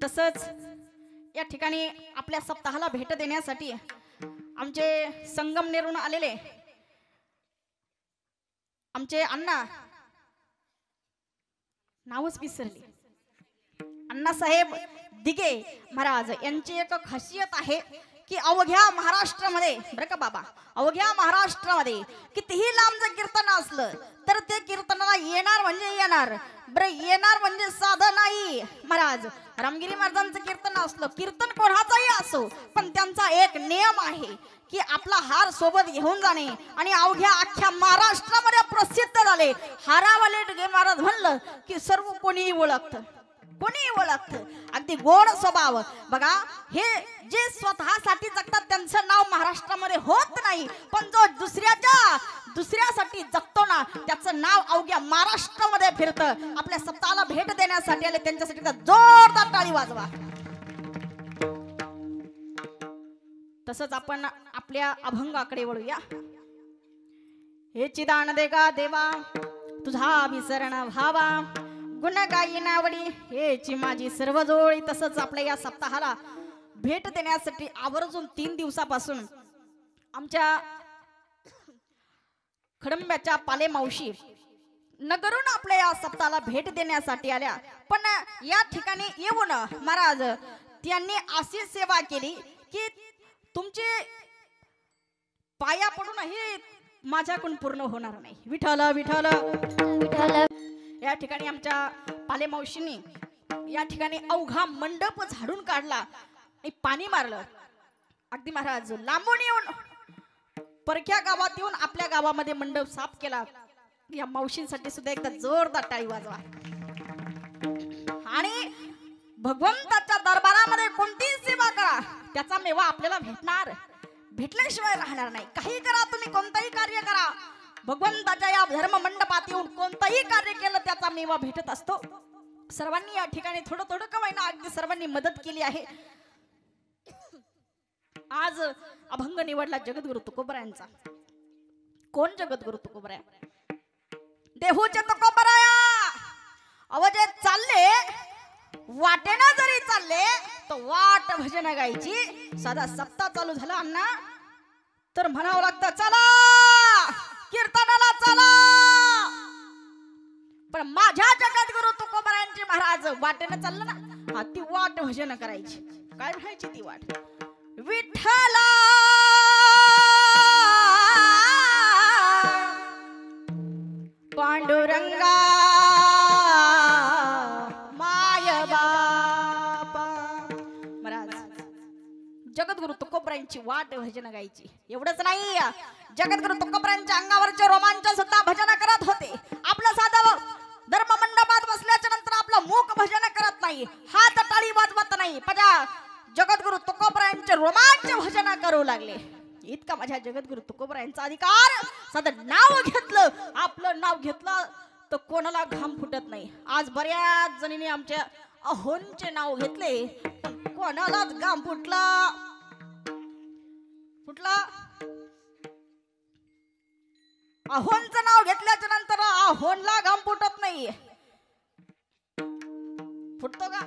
तसंच या ठिकाणी आपल्या सप्ताहाला भेट देण्यासाठी आमचे संगमनेरहून आलेले आमचे अण्णा नावच विसरले अण्णासाहेब दिगे महाराज यांची एक खासियत आहे की अवघ्या महाराष्ट्रामध्ये बरं का बाबा अवघ्या महाराष्ट्रामध्ये कितीही लांब जर कीर्तन असलं तर ते कीर्तनाला येणार म्हणजे येणार. बरं येणार म्हणजे साधं नाही महाराज. रामगिरी महाराजांचं कीर्तन असलं कीर्तन कोणाचाही असो पण त्यांचा एक नियम आहे की आपला हार सोबत घेऊन जाणे आणि अवघ्या अख्ख्या महाराष्ट्रामध्ये प्रसिद्ध झाले. हारावाले डगे महाराज म्हणलं की सर्व कोणीही ओळखतं अगदी गोड स्वभाव. बघा हे जे स्वतःसाठी जगतात त्यांचं नाव महाराष्ट्रामध्ये होत नाही पण जो दुसऱ्यासाठी जगतो ना त्याचं नाव अवघ्या महाराष्ट्रामध्ये फिरतं. आपल्या सप्ताहाला भेट देण्यासाठी आले त्यांच्यासाठी जोरदार टाळी वाजवा. तसंच आपण आपल्या अभंगाकडे वळूया. हे चिदान दे गा देवा तुझा विसरण व्हावा गुण गाई नावडी हेची माझी सर्व जोडी. तसंच आपल्या या सप्ताहाला भेट देण्यासाठी आवर्जून 3 दिवसापासून आमच्या खडंब्याच्या पाले मावशी नगरून आपल्या या सप्ताहाला भेट देण्यासाठी आल्या. पण या ठिकाणी येऊन महाराज त्यांनी अशी सेवा केली की तुमचे पाया पडूनही माझ्याकडून पूर्ण होणार नाही. विठ्ठल विठ्ठल. विठ्ठल. या ठिकाणी आमच्या पाले मावशींनी या ठिकाणी अवघा मंडप झाडून काढला आणि पाणी मारलं. अगदी महाराज लांबून येऊन परक्या गावात येऊन आपल्या गावामध्ये मंडप साफ केला. या मावशींसाठी सुद्धा एकदा जोरदार टाळी वाजवा. आणि भगवंताच्या दरबारामध्ये कोणतीही सेवा करा त्याचा मेवा आपल्याला भेटणार, भेटल्याशिवाय राहणार नाही. काही करा तुम्ही, कोणताही कार्य करा, भगवंताच्या या धर्म मंडपात येऊन कोणताही कार्य केलं त्याचा मेवा भेटत असतो. सर्वांनी या ठिकाणी थोडं थोडं का होईना अगदी सर्वांनी मदत केली आहे. आज अभंग निवडला जगद्गुरु तुकोबरायांचा. कोण जगद्गुरु तुकोबराया? देहूचे तुकोबराया. अवजे चालले वाटेना जरी चालले तर वाट भजन गायची. साधा सप्ताह चालू झाला अण्णा तर म्हणावं लागतं चला कीर्तनाला चला. पण माझ्या जगद्गुरु तुकोबरायांची महाराज वाटेनं चाललं ना, ती वाट भजन करायची. काय म्हणायची ती वाट? विठ्ठला पांडुरंगा माय बापा. महाराज जगद्गुरु तुकोबरायांची वाट भजन गायची. एवढंच नाही, जगद्गुरु तुकोबरायांच्या अंगावरचे रोमांच सुद्धा भजन करत होते. आपलं साधं धर्म मंडपात बसल्याच्या नंतर आपलं मूक भजन करत नाही, हात टाळी वाजवत नाही, पण जगद्गुरु तुकोबरायांचे रोमांच भजन करू लागले. इतका माझ्या जगद्गुरु तुकोबरायांचा अधिकार. साधं नाव घेतलं, आपलं नाव घेतलं तर कोणाला घाम फुटत नाही. आज बऱ्याच जणींनी आमच्या अहोंचे नाव घेतले पण कोणालाच घाम फुटला. अहोंचं नाव घेतल्याच्या नंतर अहोंला घाम फुटत नाही. फुटतो का?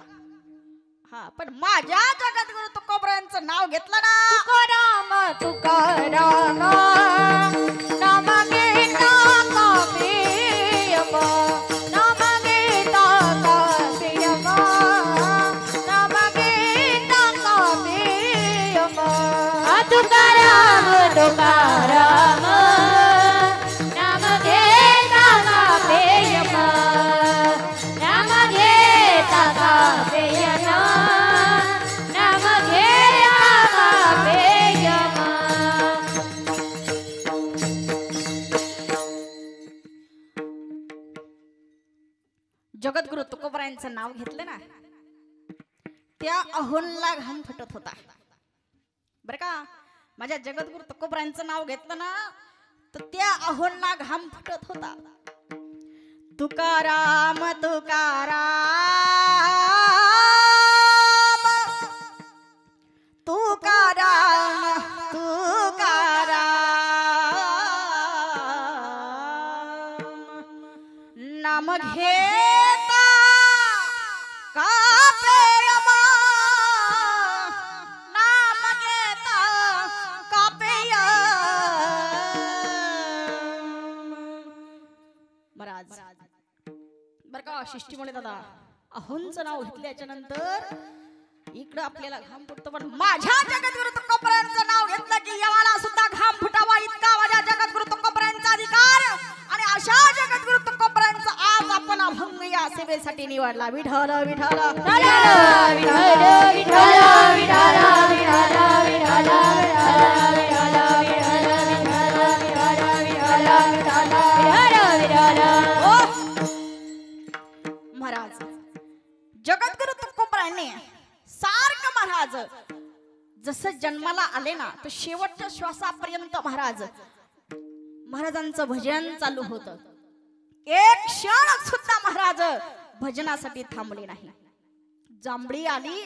हा, पण माझ्या जगद्गुरु तुकोबरायांचं नाव घेतलं ना, तुकाराम तुकाराम नाम घेता काव्यम, नाम घेता काव्यम, नाम घेता काव्यम. तुकाराम तुकाराम नाम घेता काव्यम, नाम घेता काव्यम, नाम घेता काव्यम. जगद्गुरु तुकोबरायांचं नाव घेतलं ना, त्या अहोंला घाम फुटत होता. बरं का, माझ्या जगद्गुरु तुकोबरायांचं नाव घेतलं ना तर त्या अहोंला घाम फुटत होता. तुकाराम तुकाराम तुकाराम तुकाराम नाम घेता कापेयम, नाम घेता कापेयम. महाराज बर का, शिष्टीमुळे दादा अहोंचं नाव घेतल्याच्या नंतर इकडं आपल्याला घाम फुटतो. पण माझ्या जगद्गुरु तुकोबरायांचं नाव घेतलं की याला सुद्धा घाम फुटावा इतका माझ्या जगद्गुरु तुकोबरायांचा अधिकार. आणि अशा जगद्गुरु तुकोबरायांचा आज आपण अभंग या सेवेसाठी निवडला. विठ्ठल विठ्ठल महाराज जगद्गुरु तुकोबरायांनी सारखं महाराज जसं जन्माला आले ना तर शेवटच्या श्वासापर्यंत महाराजांचं भजन चालू होतं. एक क्षण सुद्धा महाराज भजनासाठी थांबले नाही. जांभळी आली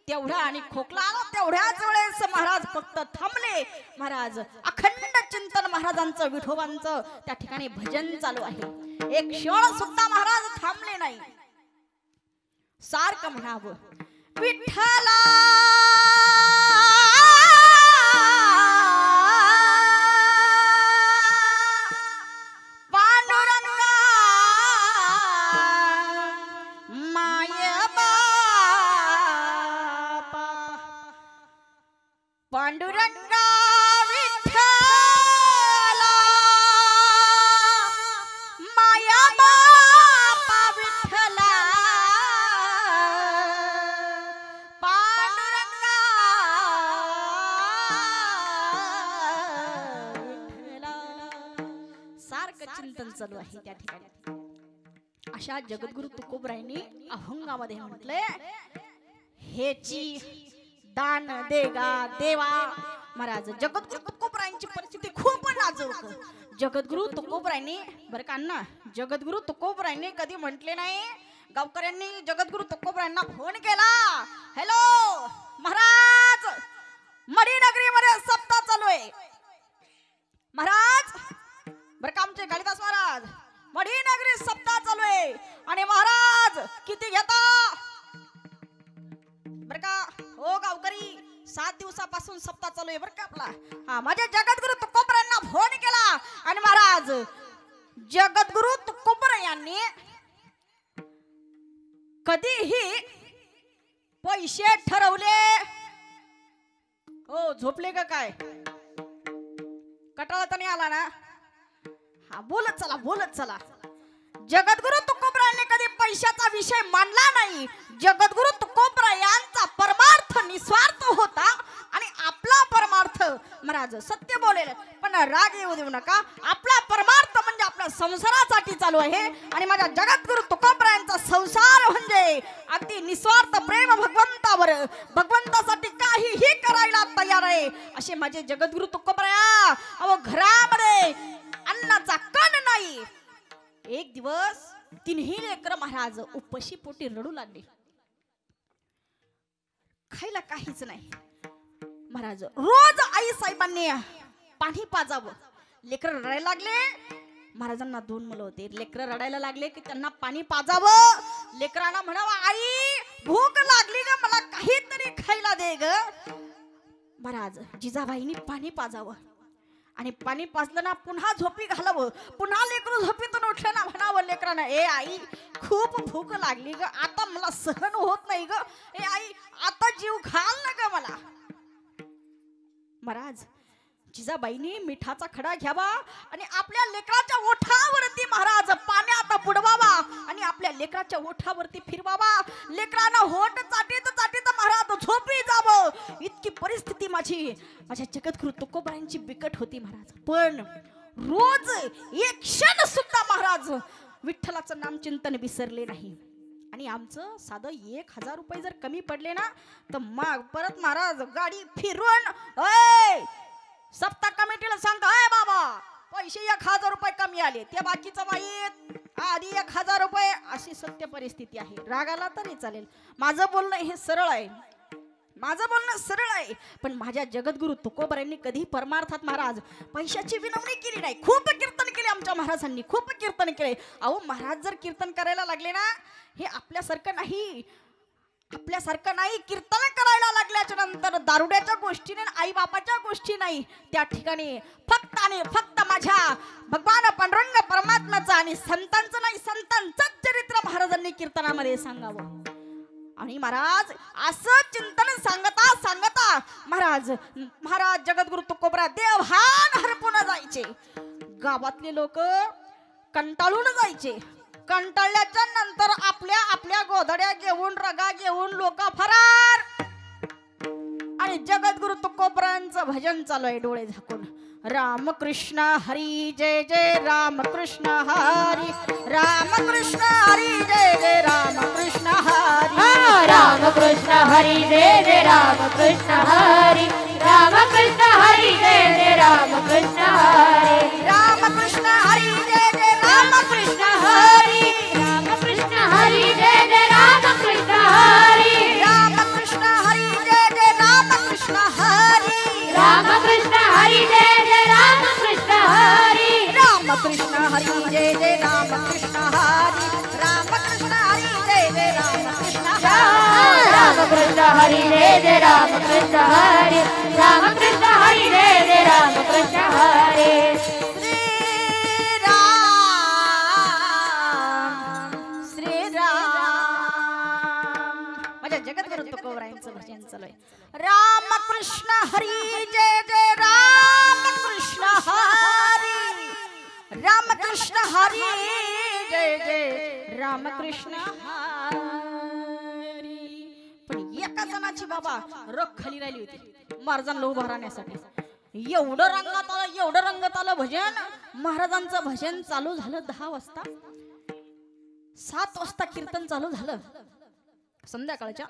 तेवढा आणि खोकला आला तेवढ्याच वेळेस महाराज फक्त थांबले. महाराज अखंड चिंतन महाराजांचं विठोबांचं त्या ठिकाणी भजन चालू आहे. एक क्षण सुद्धा महाराज थांबले नाही. सारखं म्हणावं विठ्ठला पांडुरंगा माय बापा. पांडुरंगा चिंतन चालू आहे त्या ठिकाणी. अशा जगद्गुरु तुकोबरायांनी अभंगामध्ये म्हटलंय, हेची दान देगा देवा. महाराज जगद्गुरु तुकोबरायांची परिस्थिती खूप नाजूक. जगद्गुरु तुकोबरायांनी बरं का ना, जगद्गुरु तुकोबरायांनी कधी म्हटले नाही, गावकऱ्यांनी जगद्गुरु तुकोबरायांना फोन केला, हॅलो महाराज मडीनगरी मध्ये सप्ताह चालू आहे महाराज, बरं का आमचे कालिदास महाराज, मडीनगरी सप्ताह चालू आहे आणि महाराज किती घेता. बरं का हो गावकरी, 7 दिवसापासून सप्ताह चालू आहे बरं का आपला. हा माझ्या जगद्गुरु तुकोबरायांना फोन केला आणि महाराज जगद्गुरु तुकोबरायांनी कधीही पैसे ठरवले हो. झोपले का काय, कटाळा तर नाही आला ना. हा बोलत चला बोलत चला. जगद्गुरु तुकोबरायांनी कधी पैशाचा विषय मांडला नाही. जगद्गुरु तुकोबरायांचा परमार्थ निस्वार्थ होता आणि आपला परमार्थ महाराज सत्य बोलेल पण राग येऊ देऊ नका. आपला परमार्थ म्हणजे आपल्या संसारासाठी चालू आहे आणि माझ्या जगद्गुरु तुकोबरायांचा संसार म्हणजे अगदी निस्वार्थ प्रेम भगवंतावर, भगवंतासाठी काहीही करायला तयार आहे असे माझे जगद्गुरु तुकोबराया. अहो घरामध्ये अन्नाचा कण नाही. एक दिवस तिन्ही लेकर महाराज उपाशी पोटी रडू लागले, खायला काहीच नाही. महाराज रोज आई साहेबांनी पाणी पाजावं. लेकर रडायला लागले. महाराजांना 2 मुलं होते. लेकर रडायला लागले की त्यांना पाणी पाजावं. लेकरांना म्हणावं आई भूक लागली ग, मला काहीतरी खायला दे ग. महाराज जिजाबाईंनी पाणी पाजावं आणि पाणी पाजलं ना पुन्हा झोपी घालावं. पुन्हा लेकरू झोपीतून उठलं ना म्हणावं लेकरांना, ए आई खूप भूक लागली ग, आता मला सहन होत नाही ग, ए आई आता जीव घाल ना ग मला. महाराज जिजाबाईंनी मिठाचा खडा घ्यावा आणि आपल्या लेकराच्या ओठावरती महाराज पाण्यात बुडवावा आणि आपल्या लेकराच्या ओठावरती फिरवावा. लेकरांना होठ चाटीत चाटीत महाराज झोपी जावं. इतकी परिस्थिती माझ्या जगद्गुरु तुकोबरायांची बिकट होती महाराज. पण रोज एक क्षण सुद्धा महाराज विठ्ठलाचं नाम चिंतन विसरले नाही. आणि आमचं साधं 1000 रुपये जर कमी पडले ना तर मग परत महाराज गाडी फिरून सप्ताह कमिटीला सांगता, अय बाबा पैसे 1000 रुपये कमी आले, ते बाकीचं माहीत आधी 1000 रुपये. अशी सत्य परिस्थिती आहे. रागाला तरी चालेल, माझं बोलणं हे सरळ आहे, माझं बोलणं सरळ आहे. पण माझ्या जगद्गुरु तुकोबरायांनी कधी परमार्थात महाराज पैशाची विनवणी केली नाही. खूप कीर्तन केले आमच्या महाराजांनी, खूप कीर्तन केले. अहो महाराज जर कीर्तन करायला लागले ना, हे आपल्यासारखं नाही, आपल्यासारखं नाही. कीर्तन करायला लागल्याच्या नंतर दारुड्याच्या गोष्टी नाही, आई बापाच्या गोष्टी नाही. त्या ठिकाणी फक्त आणि फक्त माझ्या भगवान पांडुरंग परमात्म्याचं आणि संतांचं नाही, संतांचं चरित्र महाराजांनी कीर्तनामध्ये सांगावं. आणि महाराज असं चिंतन सांगता सांगता महाराज जगद्गुरु तुकोबरा देवभान हरपून जायचे. गावातले लोक कंटाळून जायचे. कंटाळल्याच्या नंतर आपल्या आपल्या गोधड्या घेऊन रगा घेऊन लोक फरार. आणि जगद्गुरु तुकोबरायांचं भजन चालू आहे डोळे झाकून. रामकृष्ण हरी जय जय रामकृष्ण हरी, रामकृष्ण हरी जय जय रामकृष्ण हरी, रामकृष्ण हरी जय जय रामकृष्ण हरी, रामकृष्ण हरी जय जय रामकृष्ण हरी, रामकृष्ण हरी जय जय रामकृष्ण हरी, रामकृष्ण हरी जय जय रामकृष्ण हरी, रामकृष्ण हरी जय जय रामकृष्ण हरी, रामकृष्ण हरी जय जय रामकृष्ण हरी, रामकृष्ण हरी जय जय रामकृष्ण हरी, रामकृष्ण हरी जय जय रामकृष्ण हरी, रामकृष्ण हरी जय जय रामकृष्ण हरी, रामकृष्ण हरी जय जय रामकृष्ण हरी. जगद्गुरु तुकोबरायांचं भजन चालू आहे. रामकृष्ण हरी जय जय रामकृष्ण हरी, रामकृष्ण हरी जय जय रामकृष्ण हरी. पण एका जणाची बाबा रख खाली राहिली होती महाराजांना उभा राहण्यासाठी. एवढं रंगात आलं भजन. महाराजांचं भजन चालू झालं 10 वाजता. 7 वाजता कीर्तन चालू झालं संध्याकाळच्या.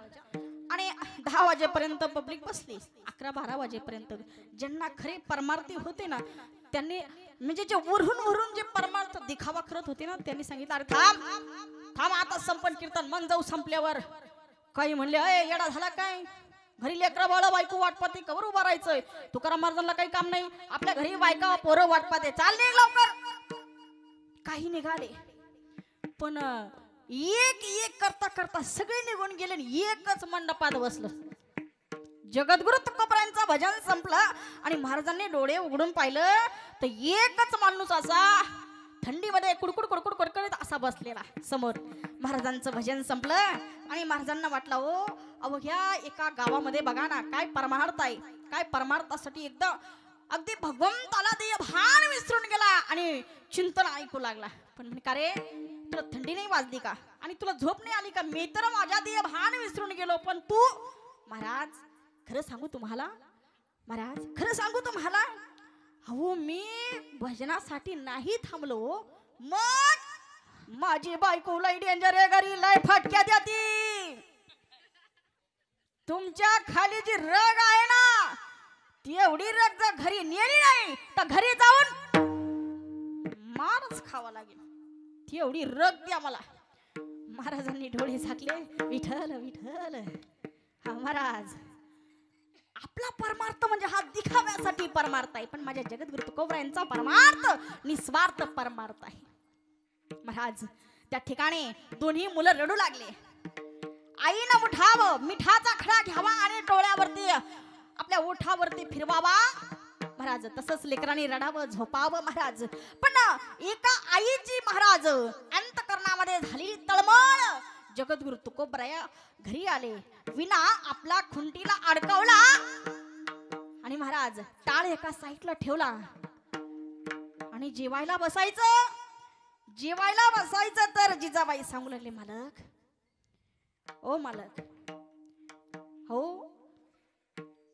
आणि 10 वाजेपर्यंत पब्लिक बसली. 11-12 वाजेपर्यंत ज्यांना खरे परमार्थी होते ना त्यांनी म्हणजे जे वरून जे परमार्थ दिखावा करत होते ना त्यांनी सांगितलं अरे थांब आता संपन्न कीर्तन मन जाऊ संपल्यावर. काही म्हणले अय येडा झाला काय, घरी लेकरा बाळा बायको वाटपाते कवर उभा राहायचंय. तुकाराम महाराजांना काही काम नाही, आपल्या घरी बायका पोरं वाटपाते, चाल निघ लवकर. काही निघाले पण एक करता सगळे निघून गेले आणि एकच मंडपात बसलं. जगद्गुरु तुकोबरायांचा भजन संपलं आणि महाराजांनी डोळे उघडून पाहिलं तर एकच माणूस असा थंडीमध्ये कुडकुड कडकडीत असा बसलेला समोर. महाराजांचं भजन संपलं आणि महाराजांना वाटलं हो अवघ्या एका गावामध्ये बघा ना काय परमार्थ आहे, काय परमार्थासाठी एकदम अगदी भगवंताला देय भान विसरून गेला आणि चिंतन ऐकू लागला. पण म्हणे का रे तुला थंडी नाही वाजली का आणि तुला झोप नाही आली का, मी तर माझ्या देय भान विसरून गेलो पण तू. महाराज खरं सांगू तुम्हाला, महाराज खरं सांगू तुम्हाला, अहो मी भजनासाठी नाही थांबलो, मग माझी बायको लय डेंजर आहे, घरी लय फटक्या द्याती. तुमच्या खाली जी रग आहे ना ती एवढी रग जर घरी नेली नाही तर घरी जाऊन मारच खावा लागेल, ती एवढी रग द्या मला. महाराजांनी डोळे झाकले, विठ्ठल विठ्ठल. हा महाराज आपला परमार्थ म्हणजे हा दिखाव्यासाठी परमार्थ आहे, पण माझ्या जगद्गुरु तुकोबरायांचा परमार्थ निस्वार्थ परमार्थ आहे. महाराज त्या ठिकाणी दोन्ही मुलं रडू लागले. आईनं उठावं, मिठाचा खडा घ्यावा आणि डोळ्यावरती आपल्या ओठावरती फिरवावा. महाराज तसंच लेकरांनी रडावं झोपावं. महाराज पण एका आईची महाराज अंतकरणामध्ये झालेली तळमळ. जगद्गुरु तुकोबराया घरी आले, विना आपला खुंटीला अडकवला आणि महाराज टाळ एका साईडला ठेवला आणि जेवायला बसायचं. जेवायला बसायचं तर जिजाबाई सांगू लागले मालक ओ मालक हो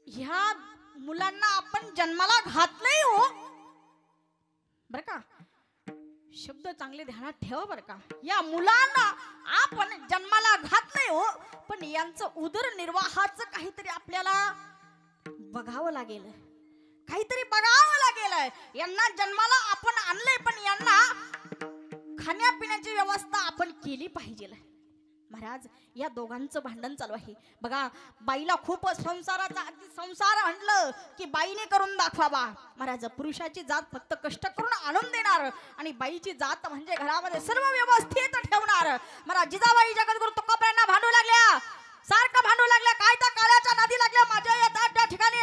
ह्या मुलांना आपण जन्माला घातलंय हो बर का, शब्द चांगले ध्यानात ठेवा बर का. या मुलांना आपण जन्माला घातलंय हो, पण यांचं उदरनिर्वाहाचं काहीतरी आपल्याला बघावं लागेल, काहीतरी बघावं लागेल. यांना जन्माला आपण आणलंय पण यांना खाण्यापिण्याची व्यवस्था आपण केली पाहिजे. महाराज या दोघांचं भांडण चालू आहे बघा. बाईला खूप संसाराचा अगदी संसार आणलं की बाईने करून दाखवावा. महाराज पुरुषाची जात फक्त कष्ट करून आणून देणार आणि बाईची जात म्हणजे घरामध्ये सर्व व्यवस्थित ठेवणार. महाराज जिजाबाई जगद्गुरु तुकोबरायांना भांडू लागल्या, सारखं भांडू लागल्या. काय त्या काळ्याच्या नादी लागल्या. माझ्या येतात त्या ठिकाणी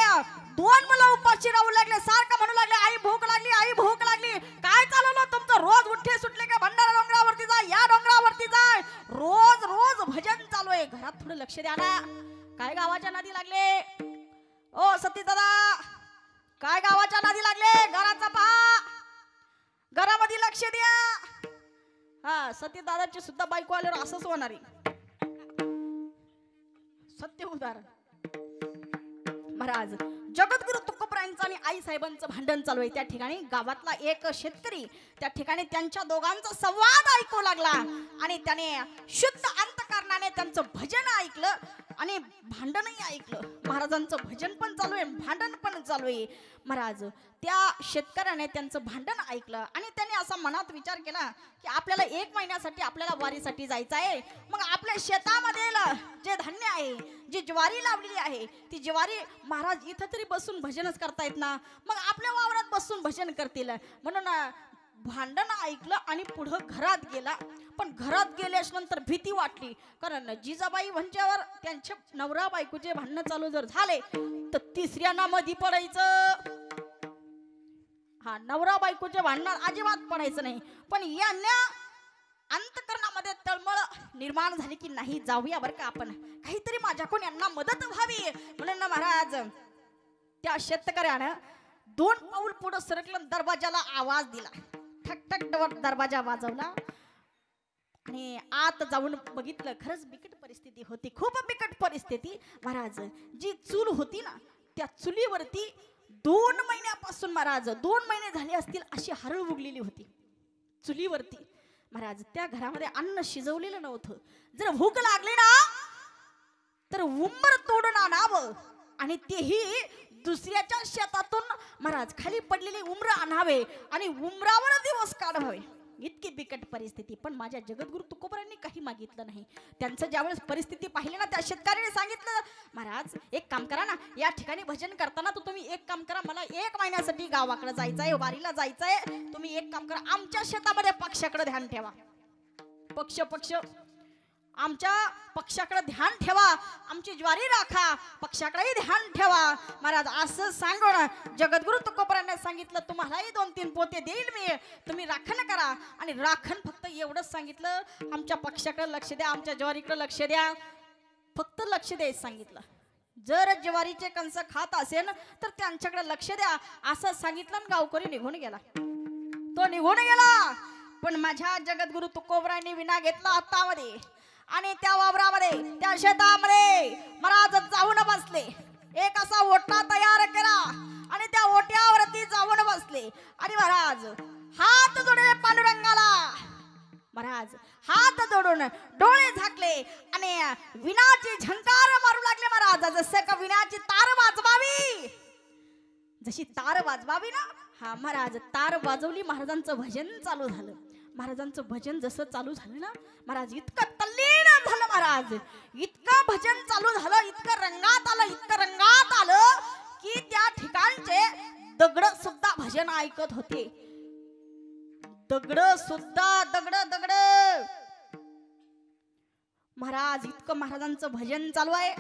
2 मुलं उपाशी राहू लागले. सारखं म्हणू लागले आई भूक लागली, आई भूक लागली. काय चालवलं तुमचं, रोज उठे सुटले का भंडारा डोंगरावरती जा, या डोंगरावरती जाय, रोज रोज भजन चालू आहे. घरात थोडं लक्ष द्या ना. काय गावाच्या नादी लागले ओ सती दादा, काय गावाच्या नादी लागले, घराचा पहा, घरामध्ये लक्ष द्या. हा सती दादाची सुद्धा बायको आल्यावर असंच होणार आहे, सत्य उदाहरण. महाराज जगद्गुरु तुकोबरायांचं आणि आई साहेबांचं भांडण चालू आहे. त्या ठिकाणी गावातला एक शेतकरी त्या ठिकाणी त्यांच्या दोघांचा संवाद ऐकू लागला आणि त्याने शुद्ध अंतकरणाने त्यांचं भजन ऐकलं आणि भांडणही ऐकलं. महाराजांचं भजन पण चालू आहे, भांडण पण चालू आहे. महाराज त्या शेतकऱ्याने त्यांचं भांडण ऐकलं आणि त्याने असा मनात विचार केला की आपल्याला 1 महिन्यासाठी आपल्याला वारीसाठी जायचं आहे. मग आपल्या शेतामध्ये जे धान्य आहे, जी ज्वारी लावलेली आहे, ती ज्वारी महाराज इथं तरी बसून भजनच करतायत ना, मग आपल्या वावरात बसून भजन करतील. म्हणून भांडण ऐकलं आणि पुढं घरात गेला. पण घरात गेल्याच्या नंतर भीती वाटली, कारण जिजाबाई म्हणच्यावर त्यांच्या नवरा बायकोचे भांडण चालू जर झाले तर तिसऱ्यांना मध्ये पडायचं. हा नवरा बायकोचे भांडण अजिबात पडायचं नाही. पण यांना अंतकरणामध्ये तळमळ निर्माण झाली की नाही जाऊया बरं का आपण, काहीतरी माझ्याकडून यांना मदत व्हावी. म्हणून महाराज त्या शेतकऱ्यानं 2 पाऊल पुढे सरकलं, दरवाजाला आवाज दिला, ठक ठक दरवाजा वाजवला आणि आत जाऊन बघितलं. खरंच बिकट परिस्थिती होती, खूप बिकट परिस्थिती. महाराज जी चूल होती ना त्या चुलीवरती 2 महिन्यापासून महाराज 2 महिने झाले असतील अशी हरळ उगलेली होती चुलीवरती. महाराज त्या घरामध्ये अन्न शिजवलेलं नव्हतं. जर भूक लागली ना तर उंबर तोडून आणावं आणि तेही दुसऱ्याच्या शेतातून महाराज खाली पडलेले उमर आणावे आणि उमरावर दिवस काढावे. इतकी बिकट परिस्थिती. पण माझ्या जगद्गुरु तुकोबरांनी काही मागितलं नाही. त्यांचं ज्यावेळेस परिस्थिती पाहिली ना त्या शेतकऱ्याने सांगितलं महाराज एक काम करा ना, या ठिकाणी भजन करताना तर तुम्ही एक काम करा, मला 1 महिन्यासाठी गावाकडे जायचंय, वारीला जायचंय. तुम्ही एक काम करा, आमच्या शेतामध्ये पक्षाकडे ध्यान ठेवा. पक्ष आमच्या पक्षाकडे ध्यान ठेवा, आमची ज्वारी राखा, पक्षाकडेही ध्यान ठेवा. महाराज असं सांगून जगद्गुरु तुकोबरांनी सांगितलं तुम्हालाही 2-3 पोते देईल मी, तुम्ही राखण करा. आणि राखण फक्त एवढंच सांगितलं, आमच्या पक्षाकडे लक्ष द्या, आमच्या ज्वारीकडे लक्ष द्या, फक्त लक्ष द्यायचं सांगितलं. जर ज्वारीचे कंस खात असेल तर त्यांच्याकडे लक्ष द्या असं सांगितलं आणि गावकरी निघून गेला. तो निघून गेला. पण माझ्या जगद्गुरु तुकोबरांनी विना घेतला हातामध्ये आणि त्या वावरामध्ये त्या शेतामध्ये महाराज जाऊन बसले. एक असा ओटा तयार केला आणि त्या ओट्यावरती जाऊन बसले आणि महाराज हात जोडले पांडुरंगाला. महाराज हात जोडून डोळे झाकले आणि विनाची झंकार मारू लागले. महाराज जसं का विनाची तार वाजवावी, जशी तार वाजवावी ना, हा महाराज तार वाजवली. महाराजांचं भजन चालू झालं. महाराजांचं भजन जसं चालू झालं ना महाराज इतकं तल्लीन झालं. महाराज इतकं भजन चालू झालं, इतकं रंगात आलं की त्या ठिकाणचे दगड सुद्धा भजन ऐकत होते. दगड महाराज इतकं महाराजांचं भजन चालू आहे.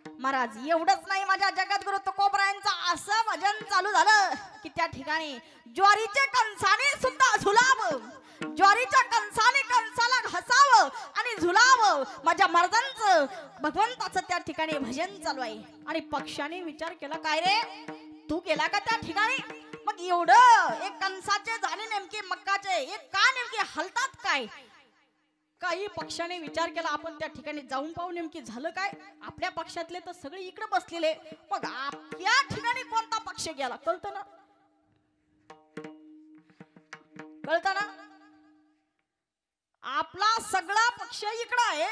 महाराज एवढंच नाही, माझ्या जगद्गुरु तुकोबरायांचं असं भजन चालू झालं की त्या ठिकाणी ज्वारीचे कणसाने सुद्धा झुलावं, ज्वारीच्या कणसाने कणसाला घसावं आणि झुलावं. माझ्या महाराजांचं भगवंताचं त्या ठिकाणी भजन चालू आहे. आणि पक्षाने विचार केला, काय रे तू गेला का त्या ठिकाणी? मग एवढं एक कणसाचे झाले नेमके मक्काचे एक का नेमके हलतात काय? काही पक्षाने विचार केला, आपण त्या ठिकाणी जाऊन पाहू नेमकी झालं काय. आपल्या पक्षातले तर सगळे इकडे बसलेले, मग आपल्या ठिकाणी कोणता पक्ष गेला कळतं ना? आपला सगळा पक्ष इकडे आहे,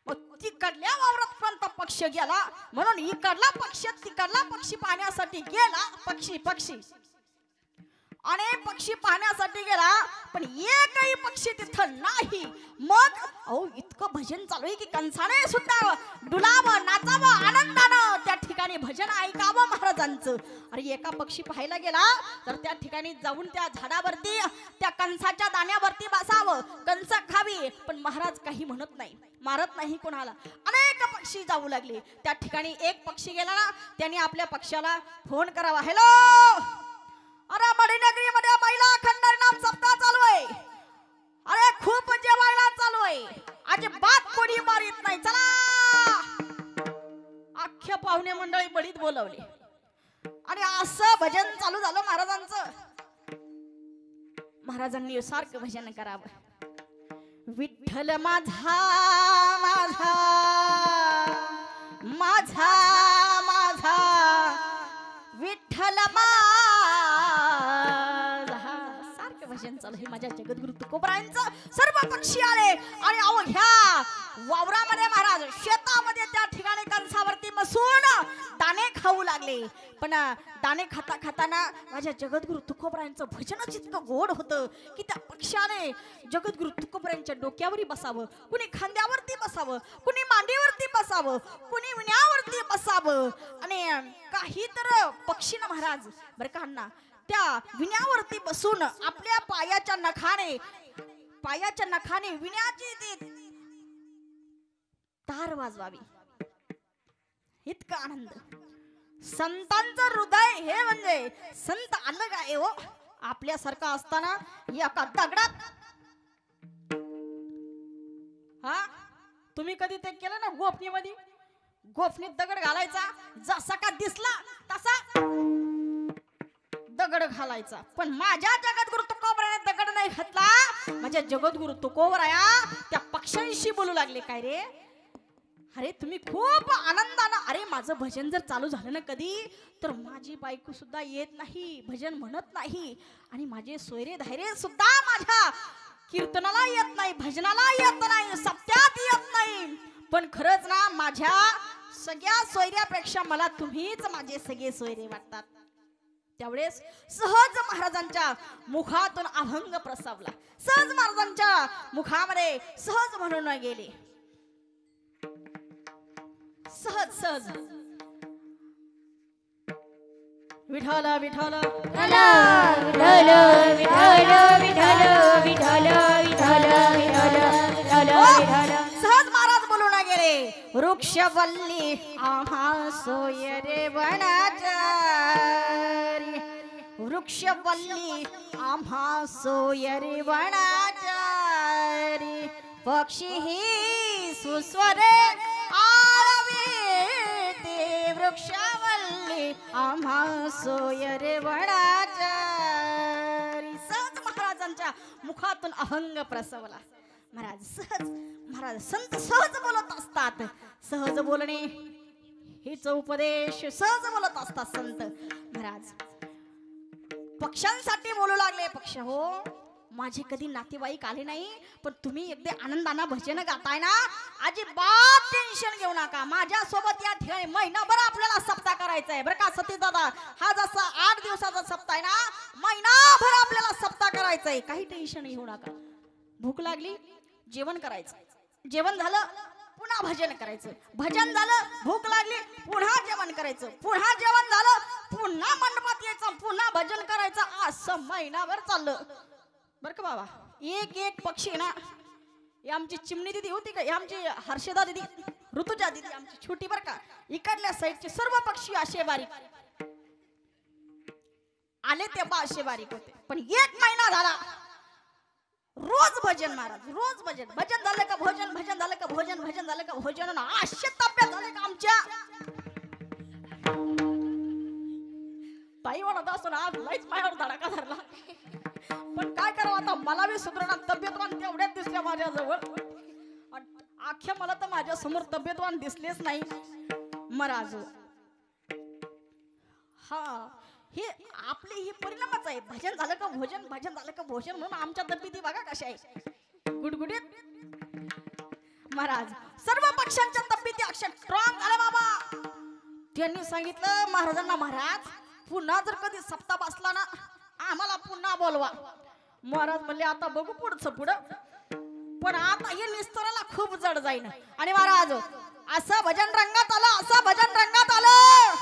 मग तिकडल्या वावरात कोणता पक्ष गेला म्हणून इकडला पक्ष तिकडला पक्षी पाहण्यासाठी गेला. पक्षी अनेक पक्षी पाहण्यासाठी गेला पण एकही पक्षी तिथं नाही. मग इतकं भजन चालू आहे की कंसाने सुद्धा डुलावं नाचावं आनंदानं त्या ठिकाणी भजन ऐकावं महाराजांचं. अरे एका पक्षी पाहायला गेला तर त्या ठिकाणी जाऊन त्या झाडावरती त्या कंसाच्या दाण्यावरती बसावं, कंस खावी, पण महाराज काही म्हणत नाही, मारत नाही कोणाला. अनेक पक्षी जाऊ लागले. त्या ठिकाणी एक पक्षी गेला ना, त्याने आपल्या पक्षाला फोन करावा, हॅलो अरे मडीनगरी मध्ये महिला खंडर नाम सप्ताह चालू आहे, अरे खूप जेवायला चालू आहे, अजिबात कोणी मारित नाही, चला. अख्ख्या पाहुणे मंडळी बळीत बोलवले आणि असं भजन चालू झालं महाराजांचं. महाराजांनी सारखं भजन करावं, विठ्ठल माझा माझा माझा माझा विठ्ठल भजन चालू हे माझ्या जगद्गुरु तुकोबरायांचं. सर्व पक्षी आले आणि अवघ्या वावरामध्ये महाराज शेतामध्ये त्या ठिकाणी कंसावरती बसून दाणे खाऊ लागले. पण दाणे खाता खाताना माझ्या जगद्गुरु तुकोबरायांचं भजनच इतकं गोड होतं की त्या पक्षाने जगद्गुरु तुकोबरायांच्या डोक्यावरती बसावं, कुणी खांद्यावरती बसावं, कुणी मांडीवरती बसावं, कुणी विण्यावरती बसावं. आणि काही तर पक्षीनं महाराज बरं का अण्णा त्या विण्यावरती बसून आपल्या पायाच्या नखाने विण्याची ती तार वाजवावी, इतका आनंद. संतांचं हृदय हे म्हणजे संत अलग आहे हो. आपल्यासारखा असताना एका दगडात तुम्ही कधी ते केलं ना गोफणीमध्ये, गोफणीत दगड घालायचा, जसा का दिसला तसा दगड घालायचा. पण माझ्या जगद्गुरु तुकोबरायाने दगड नाही घातला. माझ्या जगद्गुरु तुकोबराया त्या पक्ष्यांशी बोलू लागले, काय रे अरे तुम्ही खूप आनंदानं, अरे माझं भजन जर चालू झालं ना कधी, तर माझी बायको सुद्धा येत नाही, भजन म्हणत नाही, आणि माझे सोयरे धायरे सुद्धा माझ्या कीर्तनाला येत नाही, भजनाला येत नाही, सप्त्यात येत नाही. पण खरंच ना, माझ्या सगळ्या सोयऱ्यापेक्षा मला तुम्हीच माझे सगळे सोयरे वाटतात. त्यावेळेस सहज महाराजांच्या मुखातून अभंग प्रसवला, सहज महाराजांच्या मुखामध्ये सहज म्हणून गेले, सहज सहज. विठ्ठल विठ्ठल विठ्ठल विठ्ठल विठ्ठल विठ्ठल विठ्ठल विठ्ठल विठ्ठल विठ्ठल. सहज महाराज बोलून गेले, वृक्षवल्ली आम्हा सोयरे वनाचारी, वृक्षवल्ली आम्हा सोयरे वनाचारी, पक्षी ही सुस्वरे आळविते, वृक्षवल्ली आम्हा सोयरे वनाचारी. सहज महाराजांच्या मुखातून अभंग प्रसवला. महाराज सहज, महाराज संत सहज बोलत असतात, सहज बोलणे हेच उपदेश, सहज बोलत असतात संत महाराज. पक्ष्यांसाठी बोलू लागले, पक्ष हो माझे कधी नातेवाईक आले नाही, पण तुम्ही एकदा आनंदानं भजन गाताय ना, अजिबात टेन्शन घेऊ नका. माझ्या सोबत या ठिकाणी महिनाभर आपल्याला सप्ताह करायचा आहे बरं का सतीश दादा. हा जसा 8 दिवसाचा सप्ताह आहे ना, महिनाभर आपल्याला सप्ताह करायचा आहे, काही टेन्शन घेऊ नका. भूक लागली जेवण करायचं, जेवण झालं पुन्हा भजन करायचं, भजन झालं भूक लागली पुन्हा जेवण करायचं, पुन्हा जेवण झालं पुन्हा मंडपात यायचं, पुन्हा भजन करायचं, असं महिनाभर चाललं बर का बाबा. एक एक पक्षी ना, ही आमची चिमणी दिदी होती का, ही आमची हर्षदा दिदी, ऋतुजा दिदी आमची छोटी बर का, इकडल्या साईडचे सर्व पक्षी असे बारीक आले, ते असे बारीक होते. पण 1 महिना झाला रोज भजन महाराज, रोज भजन, भजन झालं का भोजन, भजन झालं का भोजन, भजन झालं का भोजन, असे तब्येत झाले का आमच्या ताई म्हणत असतो ना, आज लईच माझ्यावर धडाका धरला. पण काय करावं आता, मला बी सुधारणा, तब्येतवान तेवढ्याच दिसल्या माझ्या जवळ, अख्ख्या मला तर माझ्या समोर तब्येतवान दिसलेच नाही महाराज. हा हे आपले हे परिणामच आहे, भजन झालं का भोजन, भजन झालं का भोजन, म्हणून आमच्या तब्येती बघा कशा आहे, गुडगुडीत महाराज. सर्व पक्षांच्या तब्येती अक्षर स्ट्रॉंग झाल्या बाबा. त्यांनी सांगितलं महाराजांना, महाराज पुन्हा जर कधी सप्ताह बसला ना, आम्हाला पुन्हा बोलवा. महाराज म्हणले आता बघू पुढचं पुढं, पण आता हे निस्तराला खूप जड जाईन. आणि महाराज असं भजन रंगात आलं, असं भजन रंगात आलं,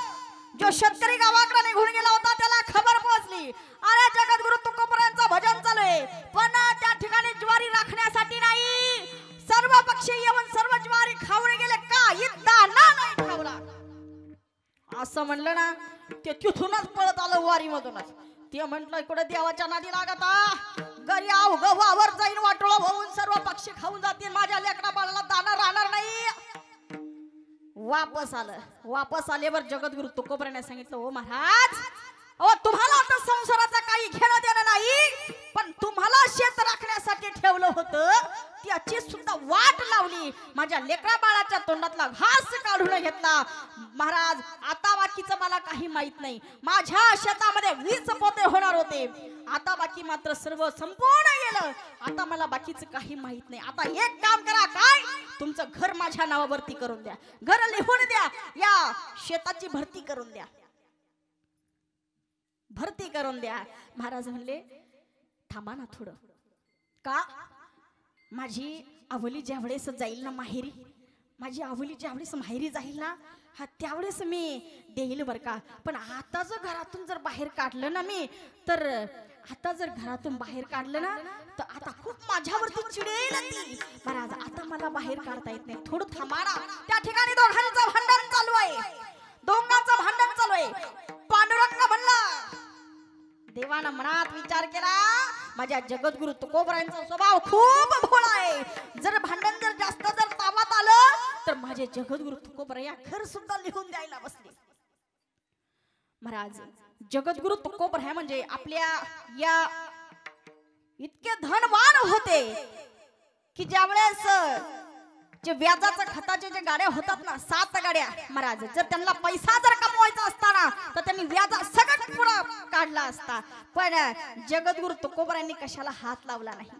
जो शेतकरी गावाकडे निघून गेला होता त्याला खबर पोहोचली, अरे जगद्गुरु तुकोबरायांचं भजन चालू आहे, पण त्या ठिकाणी ज्वारी राखण्यासाठी नाही, सर्व पक्षी येऊन सर्व ज्वारी खाऊन गेले, काही दाणा नाही खावला. असं म्हणलं ना, ते तिथूनच पळत आलं वारी मधूनच. ते म्हटलं इकडे देवाच्या नादी लागता, घरी वावर जाईन वाटोळं होऊन सर्व पक्षी खाऊन जातील, माझ्या लेकरा बाळाला दाणा राहणार नाही. वापस आलं, वापस आल्यावर जगद्गुरु तुकोबराने सांगितलं, ओ महाराज, तुम्हाला आता संसाराचा काही घेणं देणं नाही, पण तुम्हाला शेत राखण्यासाठी ठेवलं होतं, त्याची सुद्धा वाट लावली, माझ्या लेकरा बाळाच्या तोंडातला घास काढून घेतला. महाराज आता बाकीचं मला काही माहित नाही, माझ्या शेतामध्ये 20 पोते होणार होते, आता बाकी मात्र सर्व संपूर्ण गेलं, आता मला बाकीचं काही माहित नाही. आता एक काम करा, काय तुमचं घर माझ्या नावावरती करून द्या, घर लिहून द्या, या शेताची भरती करून द्या, भरती करून द्या. महाराज म्हणले थांबा ना थोडं, का माझी आवली ज्यावेळेस जाईल ना माहेरी, माझी आवली ज्यावेळेस माहेरी जाईल ना, हा त्यावेळेस मी देईल बर का. पण आता जर घरातून जर बाहेर काढलं ना मी, तर आता जर घरातून बाहेर काढलं ना, तर आता खूप माझ्यावरती चिडेल ती. महाराज आता मला बाहेर काढता येत नाही, थोडं थांबा ना. त्या ठिकाणी दोघांचं भांडण चालू आहे, दोघांचं भांडण चालू आहे. पांडुरंग म्हणला, देवानं मनात विचार केला, माझ्या जगद्गुरु तुकोबरायांचा स्वभाव खूप भोळा आहे, जर भांडण जर जास्त जर तावात आलं तर माझे जगद्गुरु तुकोबराया घर सुद्धा लिहून द्यायला बसले. महाराज जगद्गुरु तुकोबराय म्हणजे आपल्या या इतके धनवान होते की ज्यावेळेस जे व्याजाच्या खताचे जे गाड्या होतात ना 7 गाड्या महाराज, जर त्यांना पैसा जर कमवायचा असताना तर त्यांनी व्याजा सगळं पुढं काढला असता, पण जगद्गुरु तुकोबरायांनी कशाला हात लावला नाही.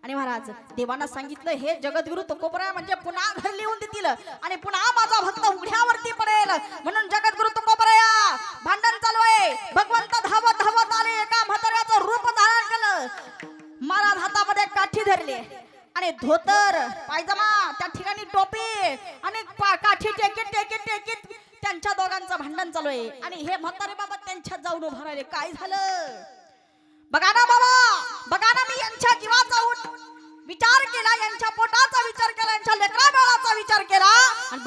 आणि महाराज देवानं सांगितलं हे जगद्गुरु तुकोबरा म्हणजे पुन्हा घर लिहून देतील आणि पुन्हा माझा भक्त उघड्यावरती पडेल. म्हणून जगद्गुरु तुकोबराया भांडण चालू आहे. भगवंत धावत धावत आले, एका म्हाताऱ्याचं रूप धारण केलं, महाराज हातामध्ये काठी धरली आणि धोतर पायजमा त्या ठिकाणी टोपी आणि काठी टेकीत टेकीत टेकीत त्यांच्या दोघांचं भांडण चालू आहे. आणि हे म्हातारे बाबा त्यांच्यात जाऊन उभा राहिले. काय झालं बघा ना बाबा, बघा ना, मी यांच्या जीवाचा विचार केला, यांच्या पोटाचा विचार केला, यांच्या लेकरा बाळाचा विचार केला आणि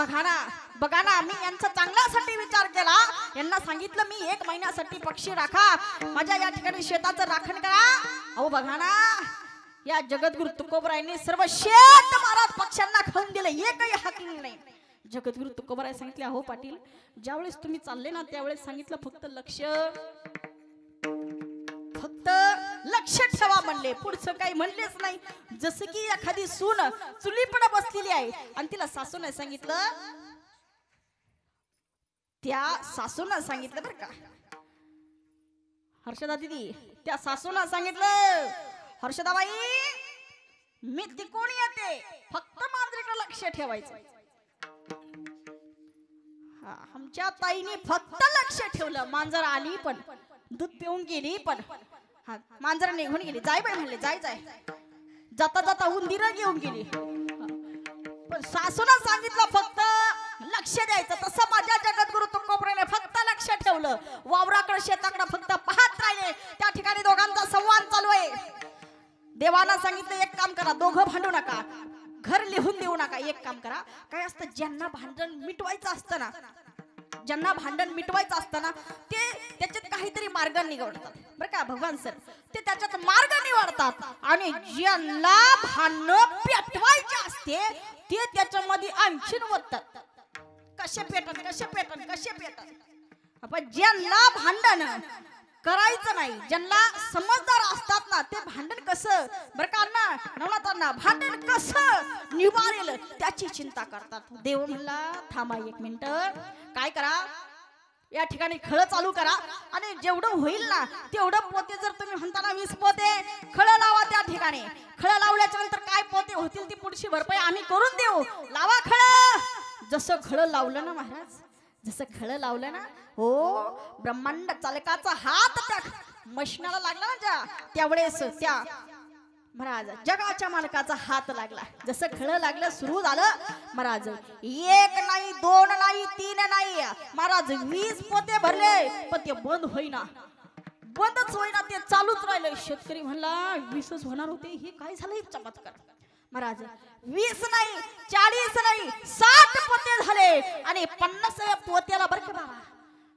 बघा ना मी यांचा चांगल्यासाठी विचार केला. यांना सांगितलं मी 1 महिन्यासाठी पक्षी राखा, माझ्या या ठिकाणी शेताचं राखण करा. अहो बघा ना, या जगद्गुरु तुकोबरायांनी सर्व शेत महाराज पक्ष्यांना खाऊन दिले, एकही हाकलं नाही. जगद्गुरु तुकोबराय सांगितले अहो पाटील, ज्यावेळेस तुम्ही चालले ना त्यावेळेस सांगितलं फक्त लक्ष ठेवा म्हणले, पुढचं काही म्हणलेच नाही. जसं की एखादी सून चुलीपण बसलेली आहे आणि तिला सासूने सांगितलं, त्या सासूनं सांगितलं बरं का हर्षदा दिदी, त्या सासूनं सांगितलं हर्षदाबाई मी तिकोण येते, फक्त मांजरीकडे लक्ष ठेवायचं. आमच्या ताईने फक्त लक्ष ठेवलं. मांजर आली पण दूध पिऊन गेली, पण मांजर निघून गेली. जाय बाई म्हणले, जाय जाय, जाता जाता उंदीर घेऊन गेली. पण सासूला सांगितलं फक्त लक्ष द्यायचं. तसं माझ्या जगद्गुरु तुकोबराने फक्त लक्ष ठेवलं. वावराकडे शेताकडे फक्त पाहत राहिले. त्या ठिकाणी दोघांचा संवाद चालू आहे. देवाला सांगितलं एक काम करा, दोघं भांडू नका, घर लिहून देऊ नका. एक काम करा, काय असतं ज्यांना भांडण मिटवायचं असतं ना, ज्यांना भांडण मिटवायचं असतं ना ते त्याच्यात काहीतरी मार्ग निवडतात बरं का भगवान सर, ते त्याच्यात मार्ग निवडतात. आणि ज्यांना भांडण पेटवायचे असते ते त्याच्यामध्ये आणखीन वतात. कसे पेटन. आपण ज्यांना भांडण करायचं नाही, ज्यांना समजदार असतात ना, ते भांडण कसं बरं का ना नवनाथांना भांडण कसं निवारेल त्याची चिंता करतात. देव म्हणला थांबा 1 मिनिट, काय करा या ठिकाणी खळ चालू करा आणि जेवढं होईल ना तेवढं पोते, जर तुम्ही म्हणताना 20 पोते खळ लावा. त्या ठिकाणी खळ लावल्याच्या नंतर काय पोते होतील ती पुढची भरपाई आम्ही करून देऊ. लावा खळ. जसं खळ लावलं ना महाराज, जसं खळ लावलं ना, हो ब्रह्मांड चालकाचा हात त्या मशनाला लागला ना, त्यावेळेस त्या महाराज जगाच्या मालकाचा हात लागला. जसं खळ लागलं सुरू झालं महाराज, 1 नाही 2 नाही 3 नाही महाराज 20 पोते भरले, पण ते बंदच होईना, ते चालूच राहिलं. शेतकरी म्हणला 20च होणार होते, हे काय झालं चमत्कार महाराज. 20 नाही 40 नाही 60 पोते झाले आणि 50व्या पोत्याला बरं का बाबा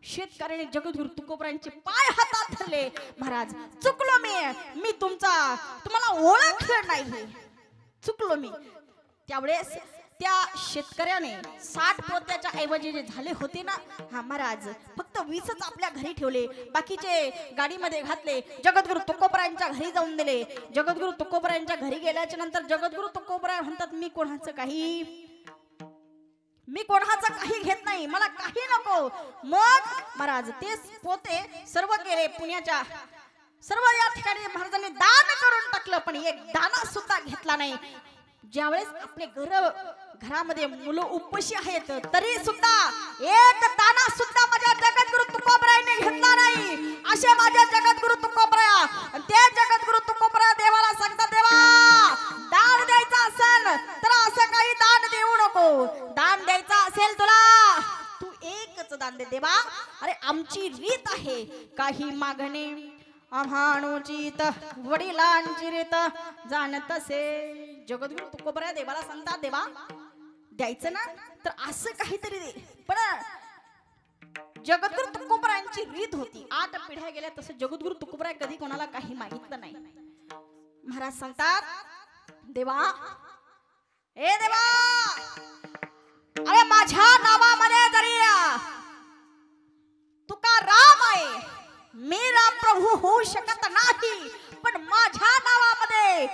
शेतकऱ्याने जगद्गुरु तुकोबरायांचे पाय हातात धरले. महाराज चुकलो मी तुम्हाला ओळखलं नाही, चुकलो मी. त्यावेळेस त्या शेतकऱ्याने 60 पोत्याच्या ऐवजी जे झाले होते ना, हा महाराज फक्त 20च आपल्या घरी ठेवले, बाकीचे गाडीमध्ये घातले, जगद्गुरु तुकोबरायांच्या घरी जाऊन दिले. जगद्गुरु तुकोबरायांच्या घरी गेल्याच्या नंतर जगद्गुरु तुकोबराय म्हणतात मी कोणाचं काही घेत नाही, मला काही नको. मग महाराज ते पोते सर्व गेले पुण्याच्या सर्व या ठिकाणी महाराजांनी दान करून टाकलं, पण एक दाना सुद्धा घेतला नाही. ज्यावेळेस आपले घरामध्ये मुलं उपशी आहेत तरी सुद्धा एक दाना सुद्धा माझ्या जगद्गुरु तुकोबरायाने घेतला नाही. असे माझ्या जगद्गुरु तुकोबराया, ते जगद्गुरु तुकोबराया देवाला सांगतात, देवा दान द्यायचं असेल तर असं काही दान देऊ नको, दान द्यायचं असेल तुला तू एकच दान दे देवा. अरे आमची रीत आहे काही मागणे आम्हानुचित वडिलांची रीत जाणतसे. जगद्गुरु तुकोबराया देवाला सांगतात, देवा द्यायचं ना तर असं काहीतरी दे. पण जगद्गुरु तुकोबरायांची रीत होती, 8 पिढ्या गेल्या तसं जगद्गुरु तुकोबराय कधी कोणाला काही मागितलं नाही. महाराज सांगतात, देवा ए देवा, अरे माझ्या नावामध्ये जरी तुका राम आहे, मी राम प्रभू होऊ शकत नाही, पण माझ्या नावामध्ये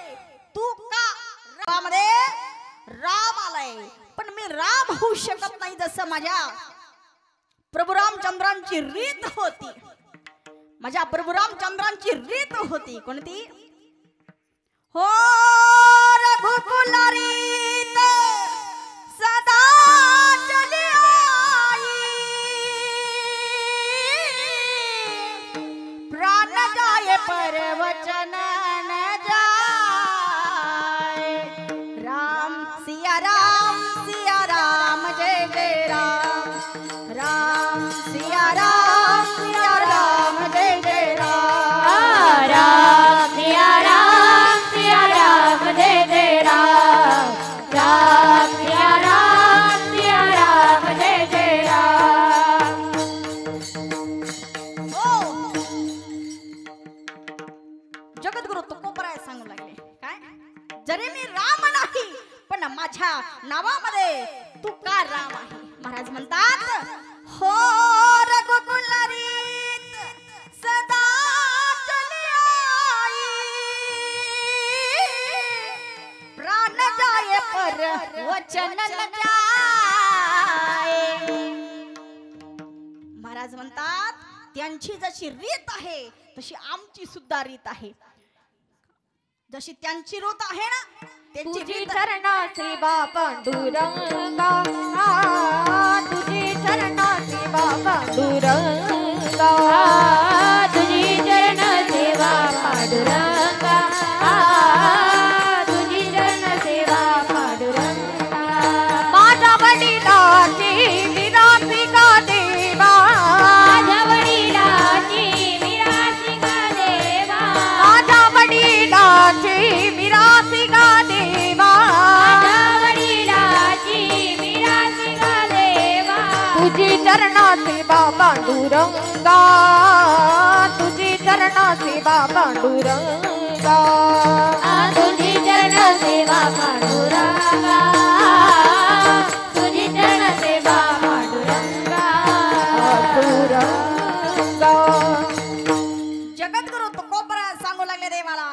तू का नावामध्ये राम आलाय, पण मी राम होऊ शकत नाही जसं माझ्या प्रभू रामचंद्रांची रीत होती. माझ्या प्रभू रामचंद्रांची रीत होती कोणती? हो रघुकुल रीत सदा चली आई, प्राण जाए पर वचन न जाए. राम सिया राम जय जय राम. राम सिया राम जय जय राम. राम सिया राम जय जय राम. राम सिया राम जय जय राम. हो जगद्गुरु तुकोबराय सांगू लागले काय? जरी मी राम नाही पण माझ्या नावामध्ये तू का राम आहे. महाराज म्हणतात हो रघुकुल रीत सदा चली आई, प्राण जाए पर वचन न जाए. महाराज म्हणतात त्यांची जशी रीत आहे तशी आमची सुद्धा रीत आहे. जशी त्यांची रीत आहे ना त्यांची तुझी रीत चरणाची पांडुरंगा, तुझी चरणाची पांडुरंगा, तुझी चरण सेवा पांडुरंगा, तुझी चरण सेवा पांडुरंगा. माझ्या वडिलाची विरासिका देवा, माझ्या वडिलाची विरासिका देवा, माझ्या वडिलाची विरासिका देवा, माझ्या वडिलाची विरासिका देवा. तुझी चरणाची पांडुरंगा, तुझी चरणाची पांडुरंगा, तुझी चरण सेवा पांडुरंगा, तुझी चरण सेवा पांडुरंगा, पांडुरंगा. जगद्गुरु तुकोबरा सांगू लागले देवाला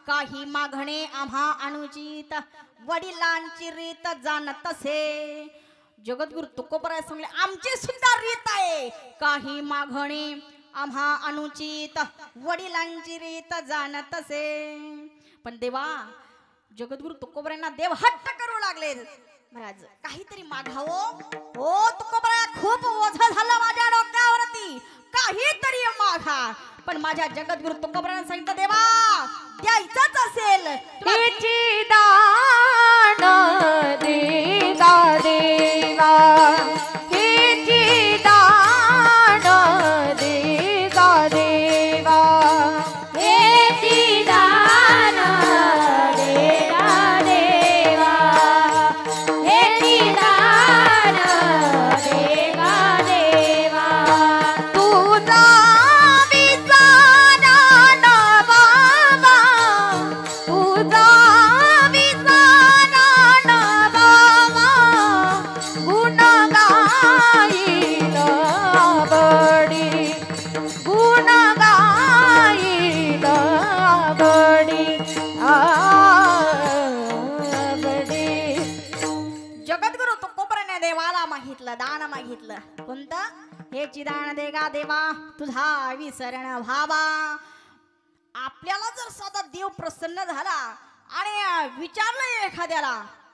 काही मागणे आम्हा अनुचित वडिलांची रीत जाणत असे. जगद्गुरु तुकोबरा सांगले आमची सुद्धा रीत आहे. काही मागणे आम्हा अनुचित वडिलांची रीत जाणत असे. पण देवा जगद्गुरु तुकोबरांना देव हट्ट करू लागले. महाराज काहीतरी मागावं. हो तुकोबरा खूप ओझं झालं माझ्या डोक्यावरती, काहीतरी मागा. पण माझ्या जगद्गुरु तुकोबरांना सांगितलं देवा द्यायचंच असेल तिची दान देवा देवा, हिची दान देवा देवा, हिची दान देवा देवा, हिची दान देवा देवा. तुझा विसाना ना बाबा, तुझा विसाना ना बाबा, गुण गाईल बडी, गुण गाईल बडी, बडी. जगद्गुरु तुकोबराने देवाला मागितलं दान मागितलं कोणतं? हेची दान देगा देवा तुझा विसरण व्हावा. आपल्याला जर साधा देव प्रसन्न झाला आणि विचारलं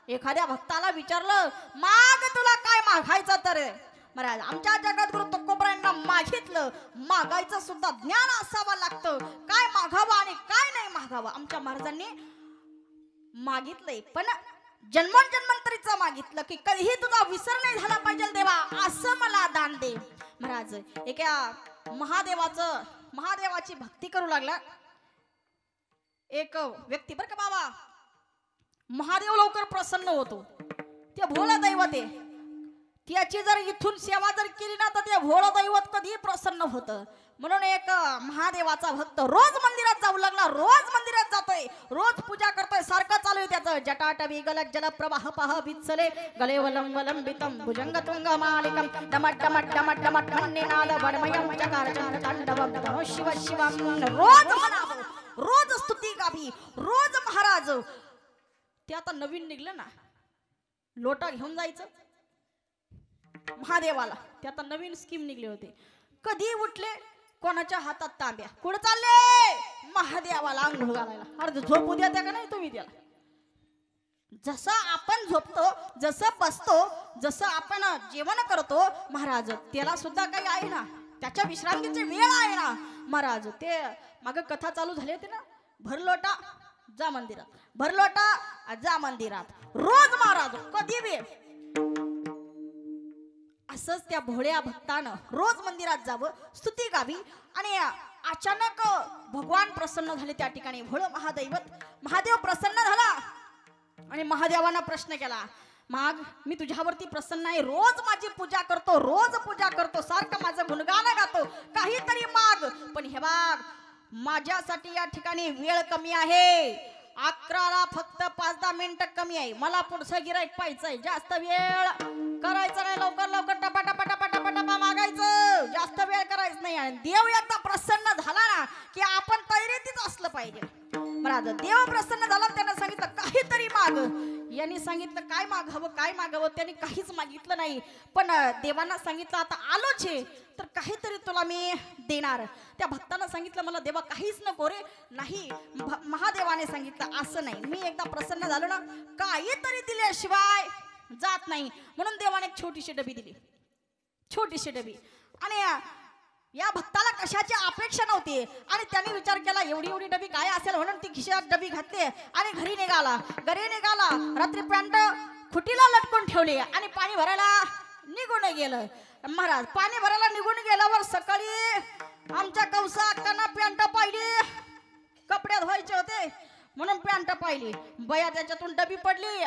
एखाद्या भक्ताला विचारलं माग तुला काय मागायचं तर महाराज आमच्या जगद्गुरु तुकोबरांना मागितलं. मागायचं सुद्धा ज्ञान असावं लागतं. काय मागावं आणि काय नाही मागावं आमच्या महाराजांनी मागितलंय. पण जन्मोजन्मांतरीचं मागितलं की कधीही तुझा विसर नाही झाला पाहिजे देवा असं मला दान दे. महाराज एका महादेवाची भक्ती करू लागला एक व्यक्ती. बरं का बाबा महादेव लवकर प्रसन्न होतो. ते भोळा दैवत आहे. त्याची जर इथून सेवा जर केली ना तर ते भोळा दैवत कधी प्रसन्न होतं. म्हणून एक महादेवाचा भक्त रोज मंदिरात जाऊ लागला. रोज मंदिरात जातोय, रोज पूजा करतोय. सारखं चालू आहे त्याचं. जटाटवी गलत जल प्रवाह पह वित्सले गले वलम वलंबितम भुजंग तुंग मालिकम डमट डमट डमट डमट मन्नेनाद वडमयम चकार चंद्र तांडवम नमो शिव शिवम. रोज म्हणावं, रोज स्तुती गावी, रोज महाराज. ते आता नवीन निघलं ना लोटा घेऊन जायचं महादेवाला. ते आता नवीन स्कीम निघली होती. कधी उठले कोणाच्या हातात तांब्या, कुठं चालले महादेवाला आंघोळ घालायला. अरे झोपू द्या त्या का नाही तुम्ही त्याला. जसं आपण झोपतो, जसं बसतो, जसं आपण जेवण करतो महाराज, त्याला सुद्धा काही आहे ना, त्याच्या विश्रांतीची वेळ आहे ना महाराज. ते माग कथा चालू झाली होती ना, भरलोटा जा मंदिरात, भरलोटा जा मंदिरात. रोज महाराज कधी बी असंच त्या भोळ्या भक्तानं रोज मंदिरात जावं, स्तुती गावी. आणि अचानक भगवान प्रसन्न झाले त्या ठिकाणी. भोळ महादैवत महादेव प्रसन्न झाला आणि महादेवानं प्रश्न केला, माग मी तुझ्यावरती प्रसन्न आहे, रोज माझी पूजा करतो, रोज पूजा करतो, सारखं माझं गुणगान गातो, काहीतरी माग. पण हे बाग माझ्यासाठी या ठिकाणी वेळ कमी आहे, 11ला फक्त 5-10 मिनिटं कमी आहे, मला पुढचं गिराईक पाहिजे, जास्त वेळ करायचं नाही, लवकर लवकर टपा टपा टपा टपा टपा मागायचं, जास्त वेळ करायचं नाही. आणि देव एकदा प्रसन्न झाला ना की आपण तयारीतच असलं पाहिजे महाराज. देव प्रसन्न झाला, त्यानं सांगितलं काहीतरी माग. यांनी सांगितलं काय मागावं काय मागावं, त्यांनी काहीच मागितलं नाही. पण देवांना सांगितलं आता आलोच आहे तर काहीतरी तुला मी देणार. त्या भक्तानं सांगितलं मला देवा काहीच नको रे. नाही, महादेवाने सांगितलं असं नाही, मी एकदा प्रसन्न झालो ना काहीतरी दिल्याशिवाय जात नाही. म्हणून देवाने एक छोटीशी डबी दिली, छोटीशी डबी. आणि या भक्ताला कशाची अपेक्षा नव्हती आणि त्याने विचार केला एवढी एवढी डबी काय असेल, म्हणून ती खिशात डबी घातली आणि घरी निघाला. रात्री पॅन्ट खुटीला लटकून ठेवली आणि पाणी भरायला निघून गेलं. महाराज पाणी भरायला निघून गेल्यावर सकाळी आमच्या कौसा अक्कांना पॅन्ट पाहिली, कपडे धुवायचे होते म्हणून पॅन्ट पाहिली. बया त्याच्यातून डबी पडली.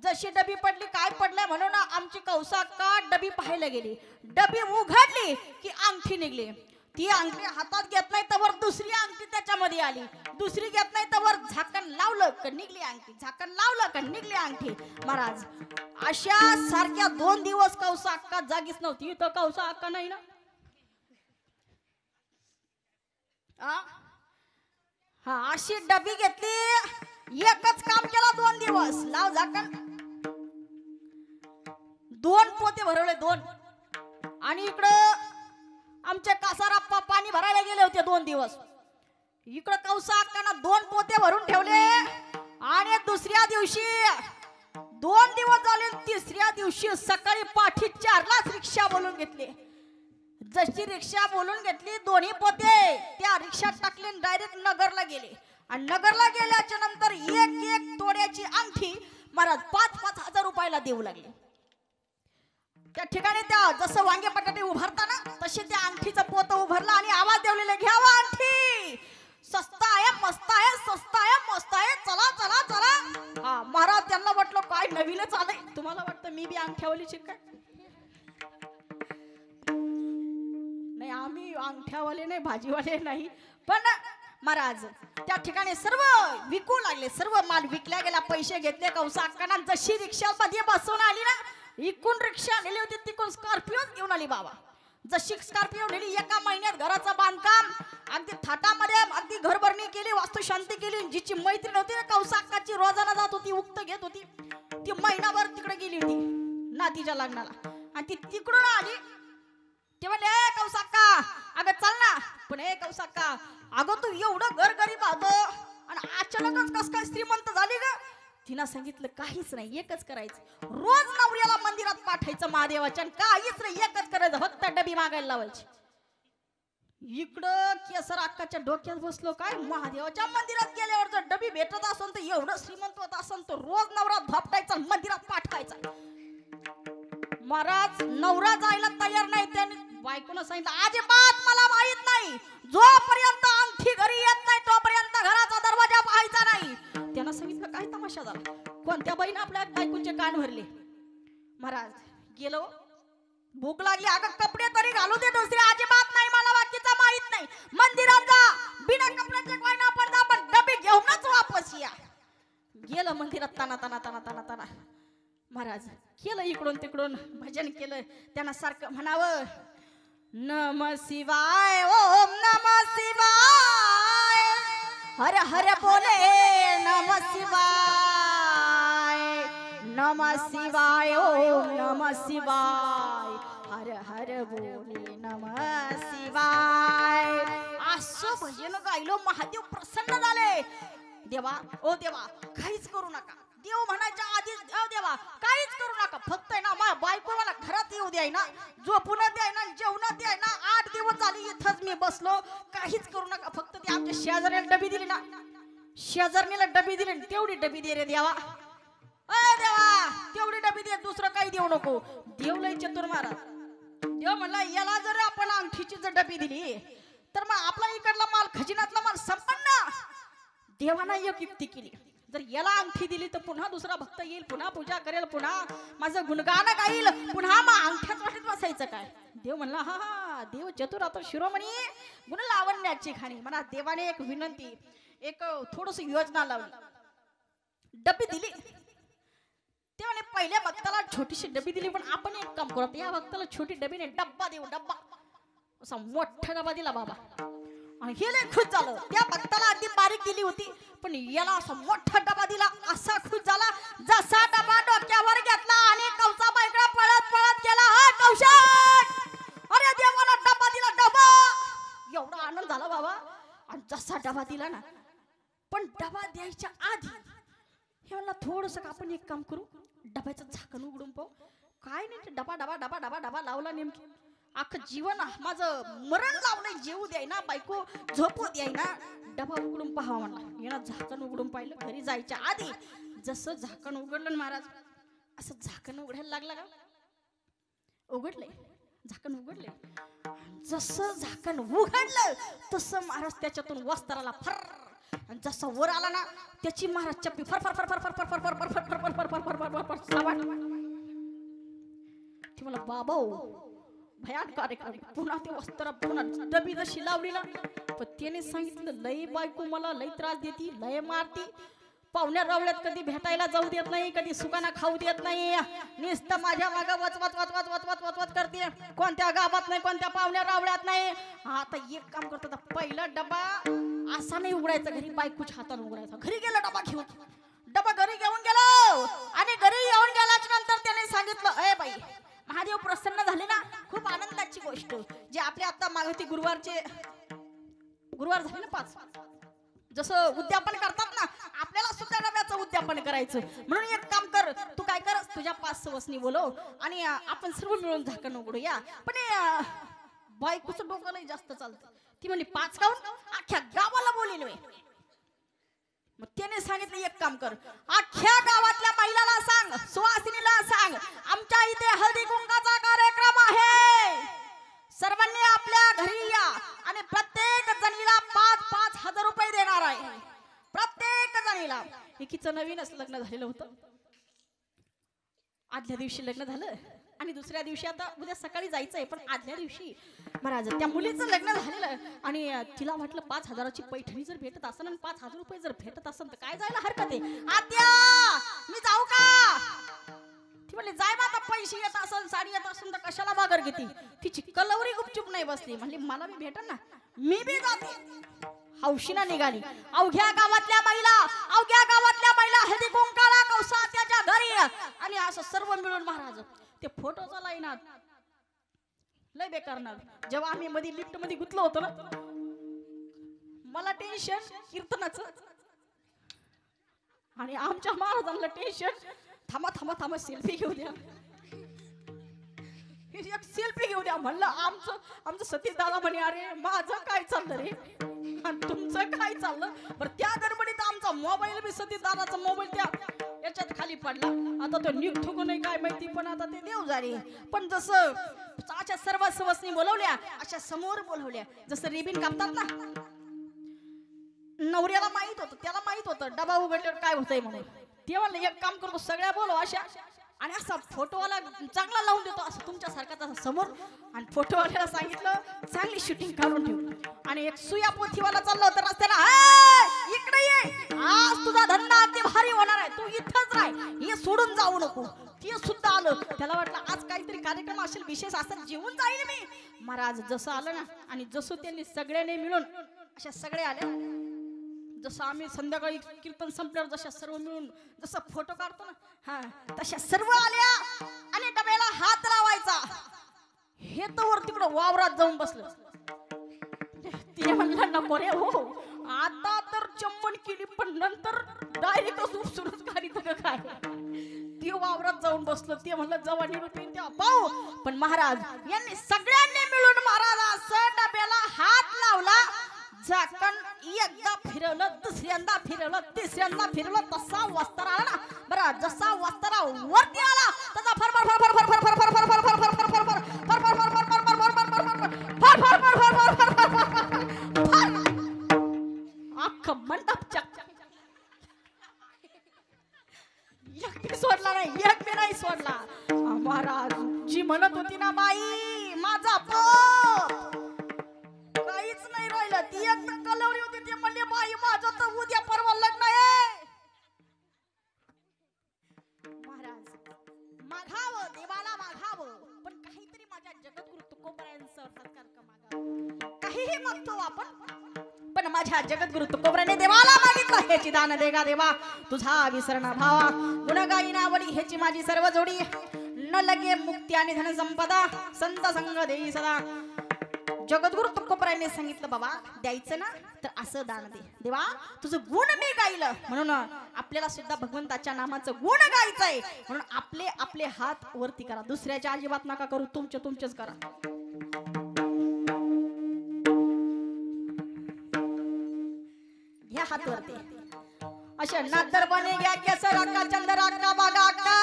जशी डबी पडली काय पडलं म्हणून आमची कौसा अक्का डबी पाहायला गेली. डबी उघडली की अंगठी निघली. ती अंगठी हातात घेत नाही तर दुसरी अंगठी त्याच्यामध्ये आली, दुसरी घेत नाही तर झाकण लावलं का निघली अंगठी, झाकण लावलं का निघली अंगठी. महाराज अशा सारख्या 2 दिवस कौसा अक्का जागीच नव्हती. तर कौसा अक्का नाही ना, हा अशी डबी घेतली, एकच काम केला 2 दिवस, लाव झाकण. 2 पोते भरवले 2. आणि इकडं आमचे कासाराप्पा पाणी भरायला गेले होते 2 दिवस. इकडं कौसा अक्कांना 2 पोते भरून ठेवले. आणि दुसऱ्या दिवशी 2 दिवस झाले, तिसऱ्या दिवशी सकाळी पाठी 4लाच रिक्षा बोलून घेतली. जशी रिक्षा बोलून घेतली, दोन्ही पोते त्या रिक्षात टाकले, डायरेक्ट नगरला गेले. आणि नगरला गेल्याच्या नंतर एक तोड्याची अंगठी महाराज 5-5 हजार रुपयाला देऊ लागले. त्या ठिकाणी त्या जसं वांगे बटाटे उभारताना तसे त्या अंगठीचं पोत उभारलं आणि आवाज देवलेला, घ्यावा अंगठी, सस्ता आहे मस्त आहे, स्वस्त आहे मस्त आहे, चला चला चला. हा महाराज त्यांना वाटलं काय नवीनच आलंय. तुम्हाला वाटतं मी बी अंगठ्यावाली शिक नाही, आम्ही अंगठ्यावाले नाही, भाजीवाले नाही. पण महाराज त्या ठिकाणी सर्व विकू लागले, सर्व माल विकल्या गेला, पैसे घेतले कौसा अक्कांना. जशी रिक्षा मध्ये बसवून आली ना, इकून रिक्षा नेली होती तिकून स्कॉर्पिओ घेऊन आली बाबा. जशी स्कॉर्पिओ नेली, 1 महिन्यात घराचं बांधकाम अगदी थाटामध्ये अगदी घरभरणी केली, वास्तुशांती केली. जिची मैत्रीण होती ना कौसा अक्काची, रोजाना जात होती, उक्त घेत होती, ती महिनाभर तिकडे गेली होती नातीच्या लग्नाला. आणि ती तिकडून आली, ते म्हणले ए कौसा अक्का अगं चल ना. पण ए कौसा अक्का अगं तू एवढं गरीब होतो आणि अचानकच कस काय श्रीमंत झाली ग. तिनं सांगितलं काहीच नाही, एकच करायचं, रोज नवऱ्याला मंदिरात पाठायचं महादेवाच्या, आणि काहीच नाही एकच करायचं, फक्त डबी मागायला लावायची. इकडं केसर अक्काच्या डोक्यात बसलो, काय महादेवाच्या मंदिरात गेल्यावर जर डबी भेटत असेल तर एवढं श्रीमंत होत असेल तर रोज नवरा धोपटायचा, मंदिरात पाठवायचा. महाराज नवरा जायला तयार नाही. त्याने बायकोनं सांगितलं अजिबात मला माहित नाही, जोपर्यंत अंगठी घरी येत नाही तोपर्यंत घराचा दरवाजा पाहायचा नाही. त्यानं सांगितलं काय तमाशा झाला, कोणत्या बाईनं आपल्या बायकोचे कान भरले. महाराज गेलो, भूक लागली, अगं कपडे तरी घालू दे दुसरे, अजिबात नाही मला बाकीचं माहित नाही, मंदिरात जा, बिना कपड्याचे काय ना पण जा, पण डबी घेऊनच वापस या. गेलं मंदिरात ताना ताना ताना ताना ताना. महाराज केलं इकडून तिकडून भजन केलं. त्यांना सारखं म्हणावं नम शिवाय ओम नम शिवाय, हर हर बोले नम शिवाय, नम शिवाय ओम नम शिवाय हर हर बोले नम शिवाय असं भजन गायलो महादेव प्रसन्न झाले देवा ओ देवा काहीच करू नका देव म्हणायच्या आधी देवा काहीच करू नका फक्त आहे ना माझ्या बायको मला घरात येऊ द्याय ना झोपून द्याय ना जेवण द्याय ना 8 दिवस झाले इथंच मी बसलो काहीच करू नका फक्त ते आमच्या शेजाऱ्याला डबी दिली ना शेजारणीला डबी दिली तेवढी डबी दे रे देवा अय देवा तेवढी डबी दे दुसरं काही देऊ नको देव लय चतुर महाराज देव म्हणला याला जर आपण अंगठीची जर डबी दिली तर मग आपला इकडला माल खजिन्यातला माल संपन्न देवाना एक युक्ती केली जर याला अंगठी दिली तर पुन्हा दुसरा भक्त येईल पुन्हा पूजा करेल पुन्हा माझं गुणगान गाईल पुन्हा मग अंगठ्यात वाटत बसायचं काय देव म्हणला हा हा देव चतुर आता शिरोमणी गुण लावण्याची खाणी म्हणा देवाने एक विनंती एक थोडस योजना लावली डबी दिली ते म्हणे पहिल्या भक्ताला छोटीशी डबी दिली पण आपण एक काम करू या भक्ताला छोटी डबी नाही डब्बा देऊ डब्बा असा मोठा डबा दिला बाबा आणि हे लय खुश झालं त्या भक्ताला अगदी बारीक दिली होती पण याला असा मोठा डबा दिला असा खुश झाला जसा डबा डोक्यावर घेतला आणि कवचा बायकडा पळत पळत गेला हा कौशल अरे देवाला डबा दिला डबा एवढा आनंद झाला बाबा आणि जसा डबा दिला ना पण डबा द्यायच्या आधी हे मला थोडस आपण एक काम करू डब्याचं झाकण उघडून पाहू काय नाही डबा डबा डबा डबा डबा लावला नेमकी अख्खं जीवन माझं मरण लावलंय जेवू द्याय ना बायको झोपू द्याय ना डबा उघडून पाहावा म्हणला याला झाकण उघडून पाहिलं घरी जायच्या आधी जसं झाकण उघडलं महाराज असं झाकण उघडायला लागला का उघडलंय झाकण उघडलंय जसं झाकण उघडलं तसं महाराज त्याच्यातून वस्त्राला फर जसं वर आला ना त्याची महाराज चप्पी फर फर फर फर फर फर फर फर फर फर फर फर फर फर फर फर ती मला बाबा भयान कार्यक्रम पुन्हा ते वस्त्र पुन्हा डबी जशी लावली ना पण त्याने सांगितलं लय बायको मला लय त्रास देती लय मारती पाहुण्या रावळ्यात कधी भेटायला जाऊ देत नाही कधी सुकाना खाऊ देत नाही नुसतं माझ्या मागा वच वच वच वच वच वच वच वच करते कोणत्या गावात नाही कोणत्या पाहुण्या रावळ्यात नाही आता एक काम करतो पहिला डबा असा नाही उघडायचा घरी बायकोच्या हाताने उघडायचा घरी गेला डबा घेऊन डबा घरी घेऊन गेलो आणि घरी येऊन गेल्याच्या नंतर त्याने सांगितलं अय बाई महादेव प्रसन्न झाले ना खूप आनंदाची गोष्ट जे आपल्या आता मागती गुरुवार झाले ना 5 जसं उद्यापन करतात ना आपल्याला सुद्धा डब्याचं उद्यापन करायचं म्हणून एक काम कर तू काय कर तुझ्या 5 सवसनी बोलव आणि आपण सर्व मिळून झाकण उघडूया पण बायकोचं डोकं लय जास्त चालतं ती म्हणली 5 काऊन अख्ख्या गावाला बोलिलोय मग त्याने सांगितलं एक काम कर अख्ख्या गावातल्या महिलाला सांग सुवासिनीला सांग आमच्या इथे हळदी कुंकाचा कार्यक्रम आहे सर्वांनी आपल्या घरी या आणि प्रत्येक जणीला 5,000 रुपये देणार आहे प्रत्येक जणीला एकीचं नवीनच लग्न झालेलं होतं आदल्या दिवशी लग्न झालं आणि दुसऱ्या दिवशी आता उद्या सकाळी जायचंय पण आदल्या दिवशी महाराज त्या मुलीचं लग्न झालेलं आणि तिला वाटलं 5,000ची पैठणी जर भेटत असेल आणि 5,000 रुपये जर भेटत असेल तर काय जायला हरकत आहे आत्या मी जाऊ का ती म्हणली जाय मग आता पैसे येत असेल साडी येत असेल तर कशाला माघार घेते तिची कलवरी गुपचूप नाही बसली म्हणली मला बी भेटल ना मी बी जाते हौशीना निघाली अवघ्या गावातल्या महिला हळदी कुंकाला कौसा त्याच्या घरी आणि असं सर्व मिळून महाराज ते फोटोचा लाईनात लय बेकारणार जेव्हा आम्ही मध्ये लिफ्ट मध्ये गुतलो होतो ना मला टेन्शन कीर्तनाचं आणि आमच्या महाराजांना टेन्शन थांबा सेल्फी घेऊ द्या एक सेल्फी घेऊ द्या म्हणलं आमचं सतीश दादा म्हणे अरे माझं काय चाललं रे आणि तुमचं काय चाललं बरं त्या गडबडीत आमचा मोबाईल बी सतीश दादाचा मोबाईल त्या याच्यात खाली पडला आता तो निघतो का नाही काय माहिती पण आता ते देव झाले पण जसं अशा सर्व सवसनी बोलवल्या अशा समोर बोलवल्या जसं रिबीन कापतात ना नवऱ्याला माहित होतं त्याला माहित होतं डबा उघडल्यावर काय होतंय म्हणून ते म्हणलं एक काम करतो सगळ्या बोलव अशा आणि असा फोटोवाला चांगला लावून देतो असं तुमच्यासारखा तसा समोर आणि फोटोवाल्याला सांगितलं चांगली शूटिंग काढून ठेव आणि एक सुया पोथीवाला चालला होता रस्त्याला इकडे ये आज तुझा धंदा अगदी भारी होणार आहे तू इथंच राह हे सोडून जाऊ नको ते सुद्धा आलं त्याला वाटलं आज काहीतरी कार्यक्रम असेल विशेष असेल जेवून जाईल मी महाराज जसं आलं ना आणि जसं त्यांनी सगळ्यांनी मिळून अशा सगळे आल्या जसं आम्ही संध्याकाळी कीर्तन संपल्यावर जशा सर्व मिळून जसं फोटो काढतो ना, हा तशा सर्व आल्या आणि डब्याला हात लावायचा. हे तर वर तिकडं वावरात जाऊन बसलं. तिने म्हणलं नको रे हो, आता तर चम्मन केली पण नंतर डायरेक्ट सुरूच गाडी तर काय. ते वावरात जाऊन बसलो. ते म्हणलं जवानी रुपये तेव्हा पाहू. पण महाराज यांनी सगळ्यांनी मिळून महाराज असं डब्याला हात लावला. झाकण एकदा फिरवलं, दुसऱ्यांदा फिरवलं, तिसऱ्यांदा फिरवलं, तसा वस्त्रा आला ना बरं. जसा वस्त्रा वरती आला तसा फरफर फरफर फरफर फरफर फरफर फरफर फरफर फरफर अख्खा मंडप चक. एक बी सोडला नाही, एक बी नाही सोडला. महाराज जी म्हणत होती ना बाई माझा पोत काहीच नाही राहिलं. ती एकदम कलवरी होती. ती म्हणली बाई माझं तर उद्या परवा लग्न आहे. महाराज मागावं, देवाला मागावं, पण काहीतरी माझ्या जगद्गुरु तुकोबरायांचं सत्कार का मागावं. काहीही मागतो आपण, पण माझ्या जगद्गुरु तुकोबराने देवाला मागितलं ह्याची दान देगा देवा तुझा विसरणा भावा. गुणगायनावली ह्याची माझी सर्व जोडी. न लगे मुक्ती आणि धन संपदा संत संग देई सदा. जगद्गुरु तुकोबरायांनी सांगितलं बाबा द्यायचं ना तर असं दान दे. देवा तुझं गुण मी गायलं म्हणून आपल्याला सुद्धा भगवंताच्या नामाचं गुण गायचंय. म्हणून आपले आपले हात वरती करा. दुसऱ्याच्या अजिबात नका करू, तुमचेच करा. घ्या हात वरती. अशा नादरबाने घ्या केसर अक्का चंद्र अक्का बागा अक्का.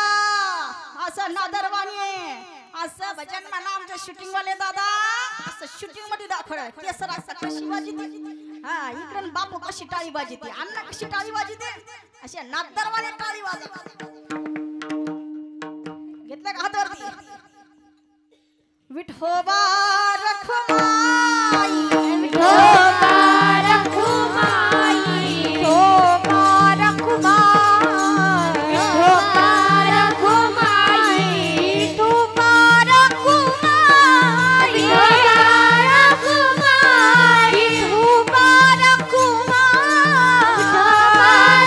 असं नादरबाने असं भजन म्हणा. आमच्या शूटिंग वाले दादा असं शूटिंग मध्ये दाखवलं केसर अक्का कशी वाजते. हा इकडून बापू कशी टाळी वाजते, अण्णा कशी टाळी वाजते. अशा नादरबाने टाळी वाजत. घेतलं का हात वरती. विठोबा रखुमाई, विठोबा रखुमाई, विठोबा रखुमाई, विठोबा रखुमाई, विठोबा रखुमाई, विठोबा रखुमाई, विठोबा रखुमाई, विठोबा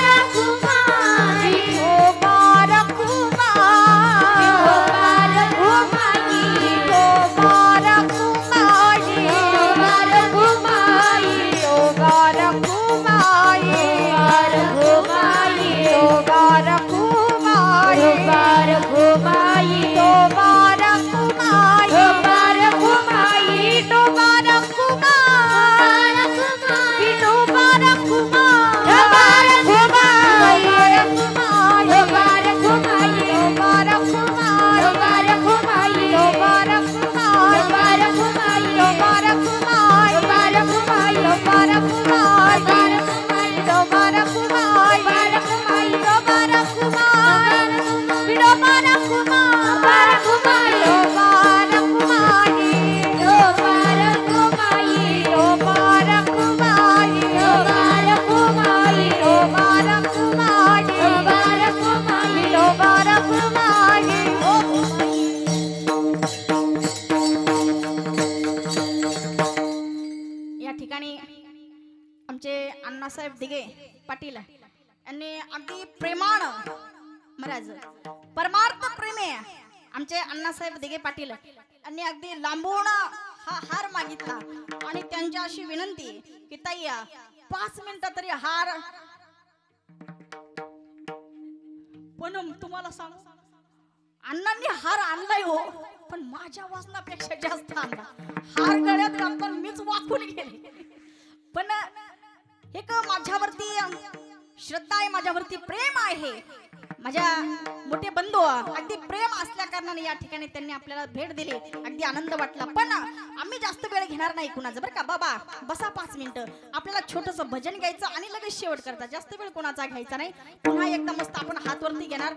रखुमाई, विठोबा रखुमाई, अण्णासाहेब दिघे पाटील यांनी अगदी प्रेमानं महाराज परमार्थ प्रेमे आमचे अण्णासाहेब दिघे पाटील यांनी अगदी लांबून हा हार मागितला आणि त्यांची अशी विनंती की ताई 5 मिनिटं तरी हार. पण तुम्हाला सांगू अण्णांनी हार आणलाय हो, पण माझ्या वजनापेक्षा जास्त आणला. हार गळ्यात घालताना मीच वाकून गेले. पण एक माझ्यावरती श्रद्धा आहे, माझ्यावरती प्रेम आहे. माझ्या मोठे बंधू अगदी प्रेम असल्या कारणाने या ठिकाणी त्यांनी आपल्याला भेट दिली. अगदी आनंद वाटला. पण आम्ही जास्त वेळ घेणार नाही कुणाचं बरं का. बाबा बसा 5 मिनिटं, आपल्याला छोटस भजन घ्यायचं आणि लगेच शेवट करता. जास्त वेळ कोणाचा घ्यायचा नाही. पुन्हा एकदा मस्त आपण हातवरती घेणार.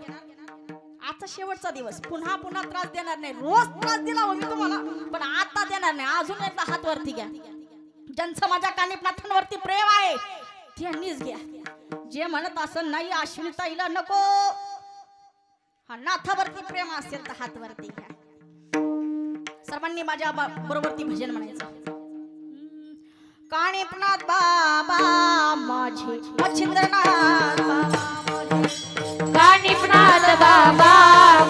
आजचा शेवटचा दिवस, पुन्हा पुन्हा त्रास देणार नाही. रोज त्रास दिला हो मी तुम्हाला, पण आता देणार नाही. अजून एकदा हातवरती घ्या. ज्यांचं माझ्या कानिपनाथांवरती प्रेम आहे त्यांनीच घ्या. जे म्हणत असं नाही अश्विनीताईला नको, हा नाथावरती प्रेम असेल तर हातवरती घ्या. सर्वांनी माझ्या बरोबरती भजन म्हणायचं. कानिपनाथ बाबा माझे मच्छिंद्रनाथ बाबा कानिपनाथ बाबा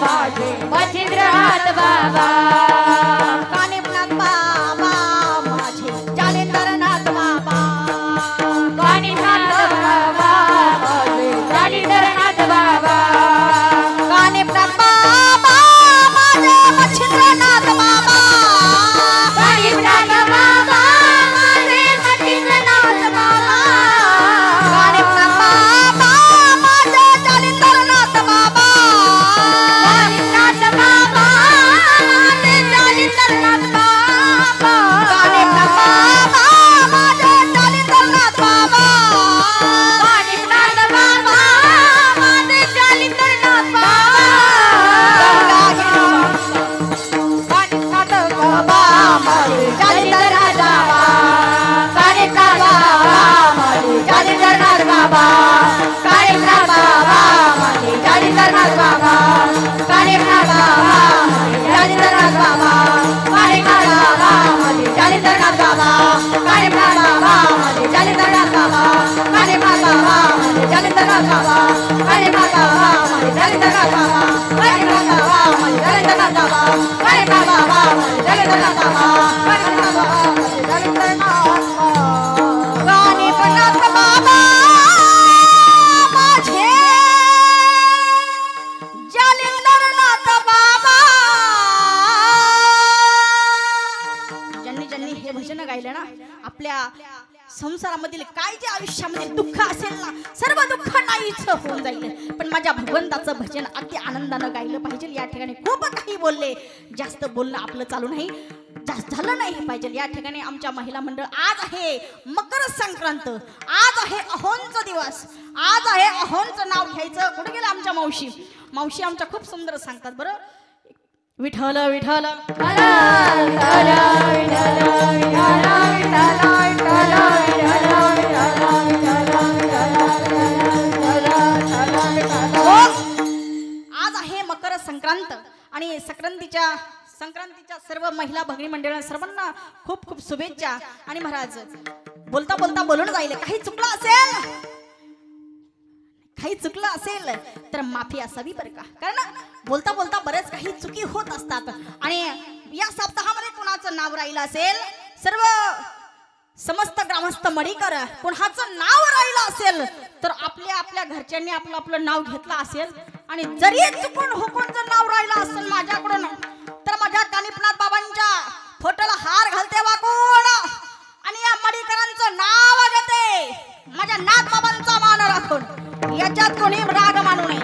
माझे मच्छिंद्रनाथ बाबा कानिपनाथ बाबा माझे जालिंदरनाथ बाबा कानिपनाथ बाबा माझे जालिंदरनाथ बाबा कानिपनाथ बाबा माझे मच्छिंद्रनाथ बाबा कानिपनाथ बाबा माझे मच्छिंद्रनाथ बाबा कानिपनाथ बाबा माझे जालिंदरनाथ बाबा कानिपनाथ बाबा माझे जालिंदरनाथ बाबा कानिपनाथ बाबा माझे जालिंदरनाथ बाबा कानिपनाथ बाबा माझे जालिंदरनाथ बाबा कानिपनाथ बाबा माझे जालिंदरनाथ बाबा कानिपनाथ बाबा माझे जालिंदरनाथ बाबा कानिपनाथ बाबा माझे जालिंदरनाथ बाबा कानिपनाथ बाबा माझे जालिंदरनाथ बाबा कानिपनाथ बाबा माझे जालिंदरनाथ बाबा कानिपनाथ बाबा माझे जालिंदरनाथ बाबा कानिपनाथ बाबा माझे जालिंदरनाथ बाबा कानिपनाथ बाबा माझे जालिंदरनाथ बाबा कानिपनाथ बाबा माझे जालिंदरनाथ बाबा कानिपनाथ बाबा माझे जालिंदरनाथ बाबा कानिपनाथ बाबा माझे जालिंदरनाथ कानिपनाथ बाबा माझे जालिंदरनाथ बाबा ज्यांनी ज्यांनी हे भजन गायलं ना आपल्या संसारामधील काय जे आयुष्यामध्ये दुःख असेल ना सर्व दुःख नाहीच होऊन जाईल पण माझ्या भगवंताचं भजन अगदी आनंदानं गायलं पाहिजे या ठिकाणी खूप काही बोलले जास्त बोलणं आपलं चालू नाही जास्त झालं नाही पाहिजे या ठिकाणी आमच्या महिला मंडळ आज आहे मकर संक्रांत आज आहे अहोंचा दिवस आज आहे अहोंचं नाव घ्यायचं कुठे गेलं आमच्या मावशी मावशी आमच्या खूप सुंदर सांगतात बरं विठ्ठल विठ्ठल आज आहे मकर संक्रांत आणि संक्रांतीच्या सर्व महिला भगिनी मंडळांना सर्वांना खूप खूप शुभेच्छा आणि महाराज बोलता बोलता बोलून जाईल काही चुकलं असेल तर माफी असावी बरं का कारण बोलता बोलता बरेच काही चुकी होत असतात आणि या सप्ताहामध्ये कोणाचं नाव राहिलं असेल सर्व समस्त ग्रामस्थ मडीकर कोणाचं नाव राहिलं असेल तर आपल्या घरच्यांनी आपलं नाव घेतलं असेल आणि जरी चुकून हुकूनचं नाव राहिलं असेल माझ्याकडून तर माझ्या कानिपनाथ बाबांच्या फोटोला हार घालते वाकून आणि या मडीकरांचं नाव घेते माझ्या नाथ बाबांचा मान राखून याच्यात कोणी राग मानू नये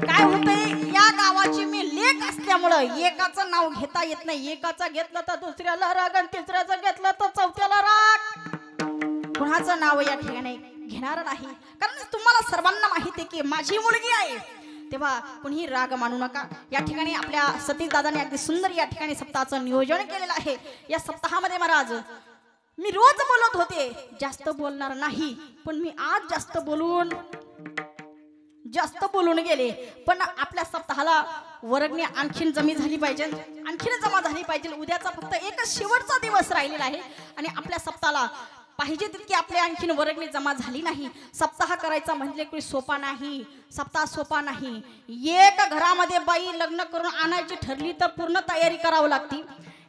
काय होतंय या गावाची मी लेक असल्यामुळं एकाचं नाव घेता येत नाही एकाचं घेतलं तर दुसऱ्याला राग आणि तिसऱ्याचं घेतलं तर चौथ्याला राग कुणाचं नाव या ठिकाणी घेणार नाही कारण तुम्हाला सर्वांना माहिती आहे की माझी मुलगी आहे तेव्हा कुणीही राग मानू नका या ठिकाणी आपल्या सतीश दादाने अगदी सुंदर या ठिकाणी सप्ताहाचं नियोजन केलेलं आहे या सप्ताहामध्ये महाराज मी रोज बोलत होते जास्त बोलणार नाही पण मी आज जास्त बोलून गेले पण आपल्या सप्ताहाला वर्गणी आणखीन जमा झाली पाहिजे उद्याचा फक्त एकच शेवटचा दिवस राहिलेला आहे आणि आपल्या सप्ताहाला पाहिजे तितकी आपल्या आणखीन वर्गणी जमा झाली नाही सप्ताह करायचा म्हणजे काही सोपा नाही सप्ताह सोपा नाही एक घरामध्ये बाई लग्न करून आणायची ठरली तर पूर्ण तयारी करावी लागते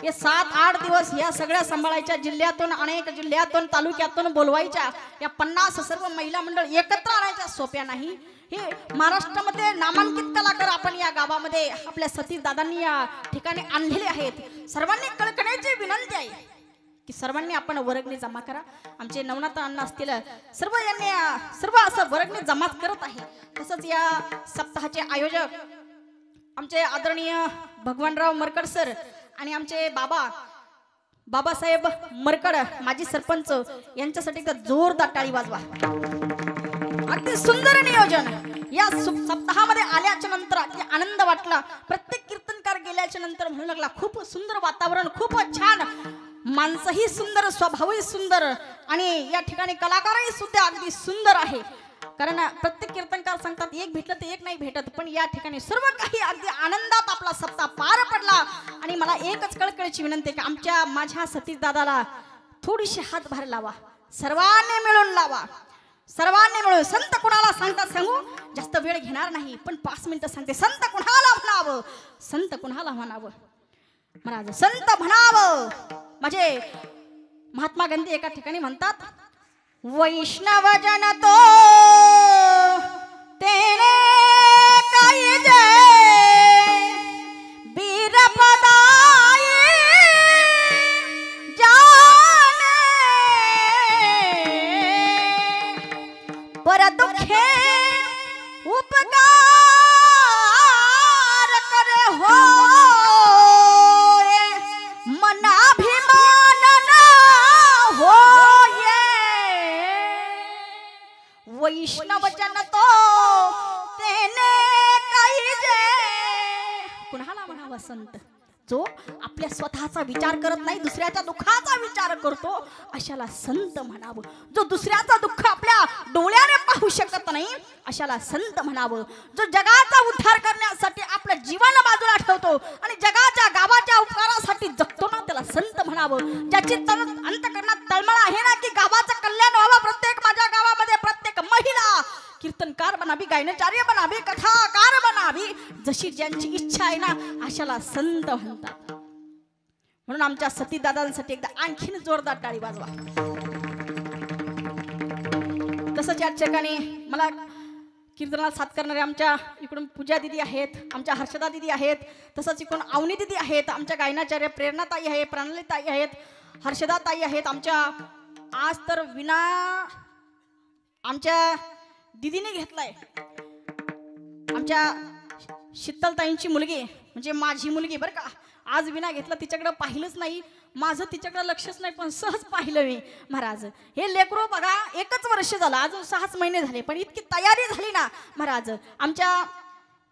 हे 7-8 दिवस या सगळ्या सांभाळायच्या जिल्ह्यातून अनेक जिल्ह्यातून तालुक्यातून बोलवायच्या या 50 सर्व महिला मंडळ एकत्र आणायच्या सोप्या नाही हे महाराष्ट्रामध्ये नामांकित कलाकार आपण या गावामध्ये आपल्या सतीश दादांनी या ठिकाणी आणलेले आहेत सर्वांनी कळकळीची विनंती आहे की सर्वांनी आपण वर्गणी जमा करा आमचे नवनाथ अण्णा असतील सर्व असं वर्गणी जमा करत आहे तसंच या सप्ताहाचे आयोजक आमचे आदरणीय भगवानराव मरकड सर आणि आमचे बाबासाहेब मरकड माजी सरपंच यांच्यासाठी जोरदार टाळी वाजवा अगदी सुंदर नियोजन या सप्ताहामध्ये आल्याच्या नंतर अगदी आनंद वाटला प्रत्येक कीर्तनकार गेल्याच्या नंतर म्हणू लागला खूप सुंदर वातावरण खूप छान माणसंही सुंदर स्वभावही सुंदर आणि या ठिकाणी कलाकारही सुद्धा अगदी सुंदर आहे कारण प्रत्येक कीर्तनकार सांगतात एक भेटलं तर एक नाही भेटत पण या ठिकाणी सर्व काही अगदी आनंदात आपला सप्ताह पार पडला आणि मला एकच कळकळीची विनंती आहे की माझ्या सतीश दादाला थोडीशी हातभार लावा, सर्वांनी मिळून लावा, सर्वांनी मिळून. संत कुणाला सांगतात सांगू, जास्त वेळ घेणार नाही, पण 5 मिनिटं सांगते. संत कुणाला म्हणावं, संत कुणाला म्हणावं महाराज, संत म्हणावं म्हणजे महात्मा गांधी एका ठिकाणी म्हणतात, वैष्णव जन तो तेने काही जे बीर पदाई जाने पर दुखे उपकार करे हो मनाभिमान न हो ये वैष्णव जन तो तेने काही जे. कुणाला म्हणावं संत, जो आपल्या स्वतःचा विचार करत नाही, दुसऱ्याच्या दुःखाचा विचार करतो, अशाला संत म्हणावं. जो दुसऱ्याचं दुःख आपल्या डोळ्याने पाहू शकत नाही, अशाला संत म्हणावं. जो जगाचा उद्धार करण्यासाठी आपलं जीवन बाजूला ठेवतो आणि जगाच्या गावाच्या उपकारासाठी जगतो ना, त्याला संत म्हणावं. ज्याची अंतकरणात तळमळ आहे ना की गावाचं कल्याण व्हावं, प्रत्येक माझ्या गावामध्ये प्रत्येक महिला कीर्तनकार बनावी, गायनचार्य बनावी, कथाकार बनावी, जशी ज्यांची इच्छा आहे ना, अशाला संत म्हणतात. म्हणून आमच्या सतीदादांसाठी एकदा आणखीन जोरदार टाळी वाजवा. तसंच या ठिकाणी मला कीर्तनाला साथ करणारे आमच्या इकडून पूजा दिदी आहेत, आमच्या हर्षदा दिदी आहेत, तसंच इकडून अवनी दिदी आहेत, आमच्या गायनाचार्य प्रेरणाताई आहे, प्रणालीताई आहेत, हर्षदाताई आहेत. आमच्या आज तर विना आमच्या दिदीने घेतलाय, आमच्या शीतलताईंची मुलगी म्हणजे माझी मुलगी बरं का. आज विना घेतलं, तिच्याकडे पाहिलंच नाही, माझं तिच्याकडे लक्षच नाही, पण सहज पाहिलं मी महाराज. हे लेकरू बघा 1च वर्ष झालं, अजून 6च महिने झाले, पण इतकी तयारी झाली ना महाराज. आमच्या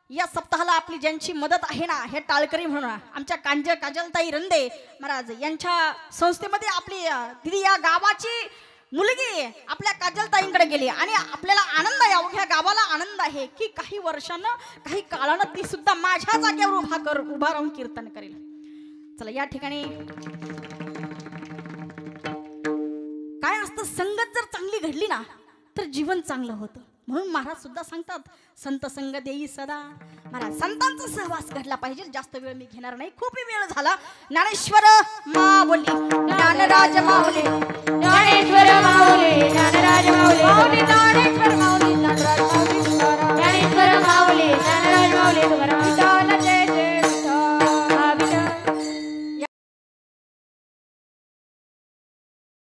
या सप्ताहाला आपली ज्यांची मदत आहे ना, हे टाळकरी म्हणून आमच्या काजलताई रंदे महाराज यांच्या संस्थेमध्ये आपली दिदी या गावाची मुलगी आपल्या काजलताईंकडे गेली आणि आपल्याला आनंद आहे, अवघ्या गावाला आनंद आहे की काही वर्षानं काही काळानं ती सुद्धा माझ्या जागेवर उभा राहून कीर्तन करेल. चला या ठिकाणी काय असतं, संगत जर चांगली घडली ना तर जीवन चांगलं होतं. म्हणून महाराज सुद्धा सांगतात, संत संग देई सदा. महाराज संतांचा सहवास घडला पाहिजे. जास्त वेळ मी घेणार नाही, खूप वेळ झाला. ज्ञानेश्वर माऊली, ज्ञानराज माऊली, ज्ञानेश्वर माऊली, ज्ञानराज माऊली, माऊली ज्ञानेश्वर माऊली.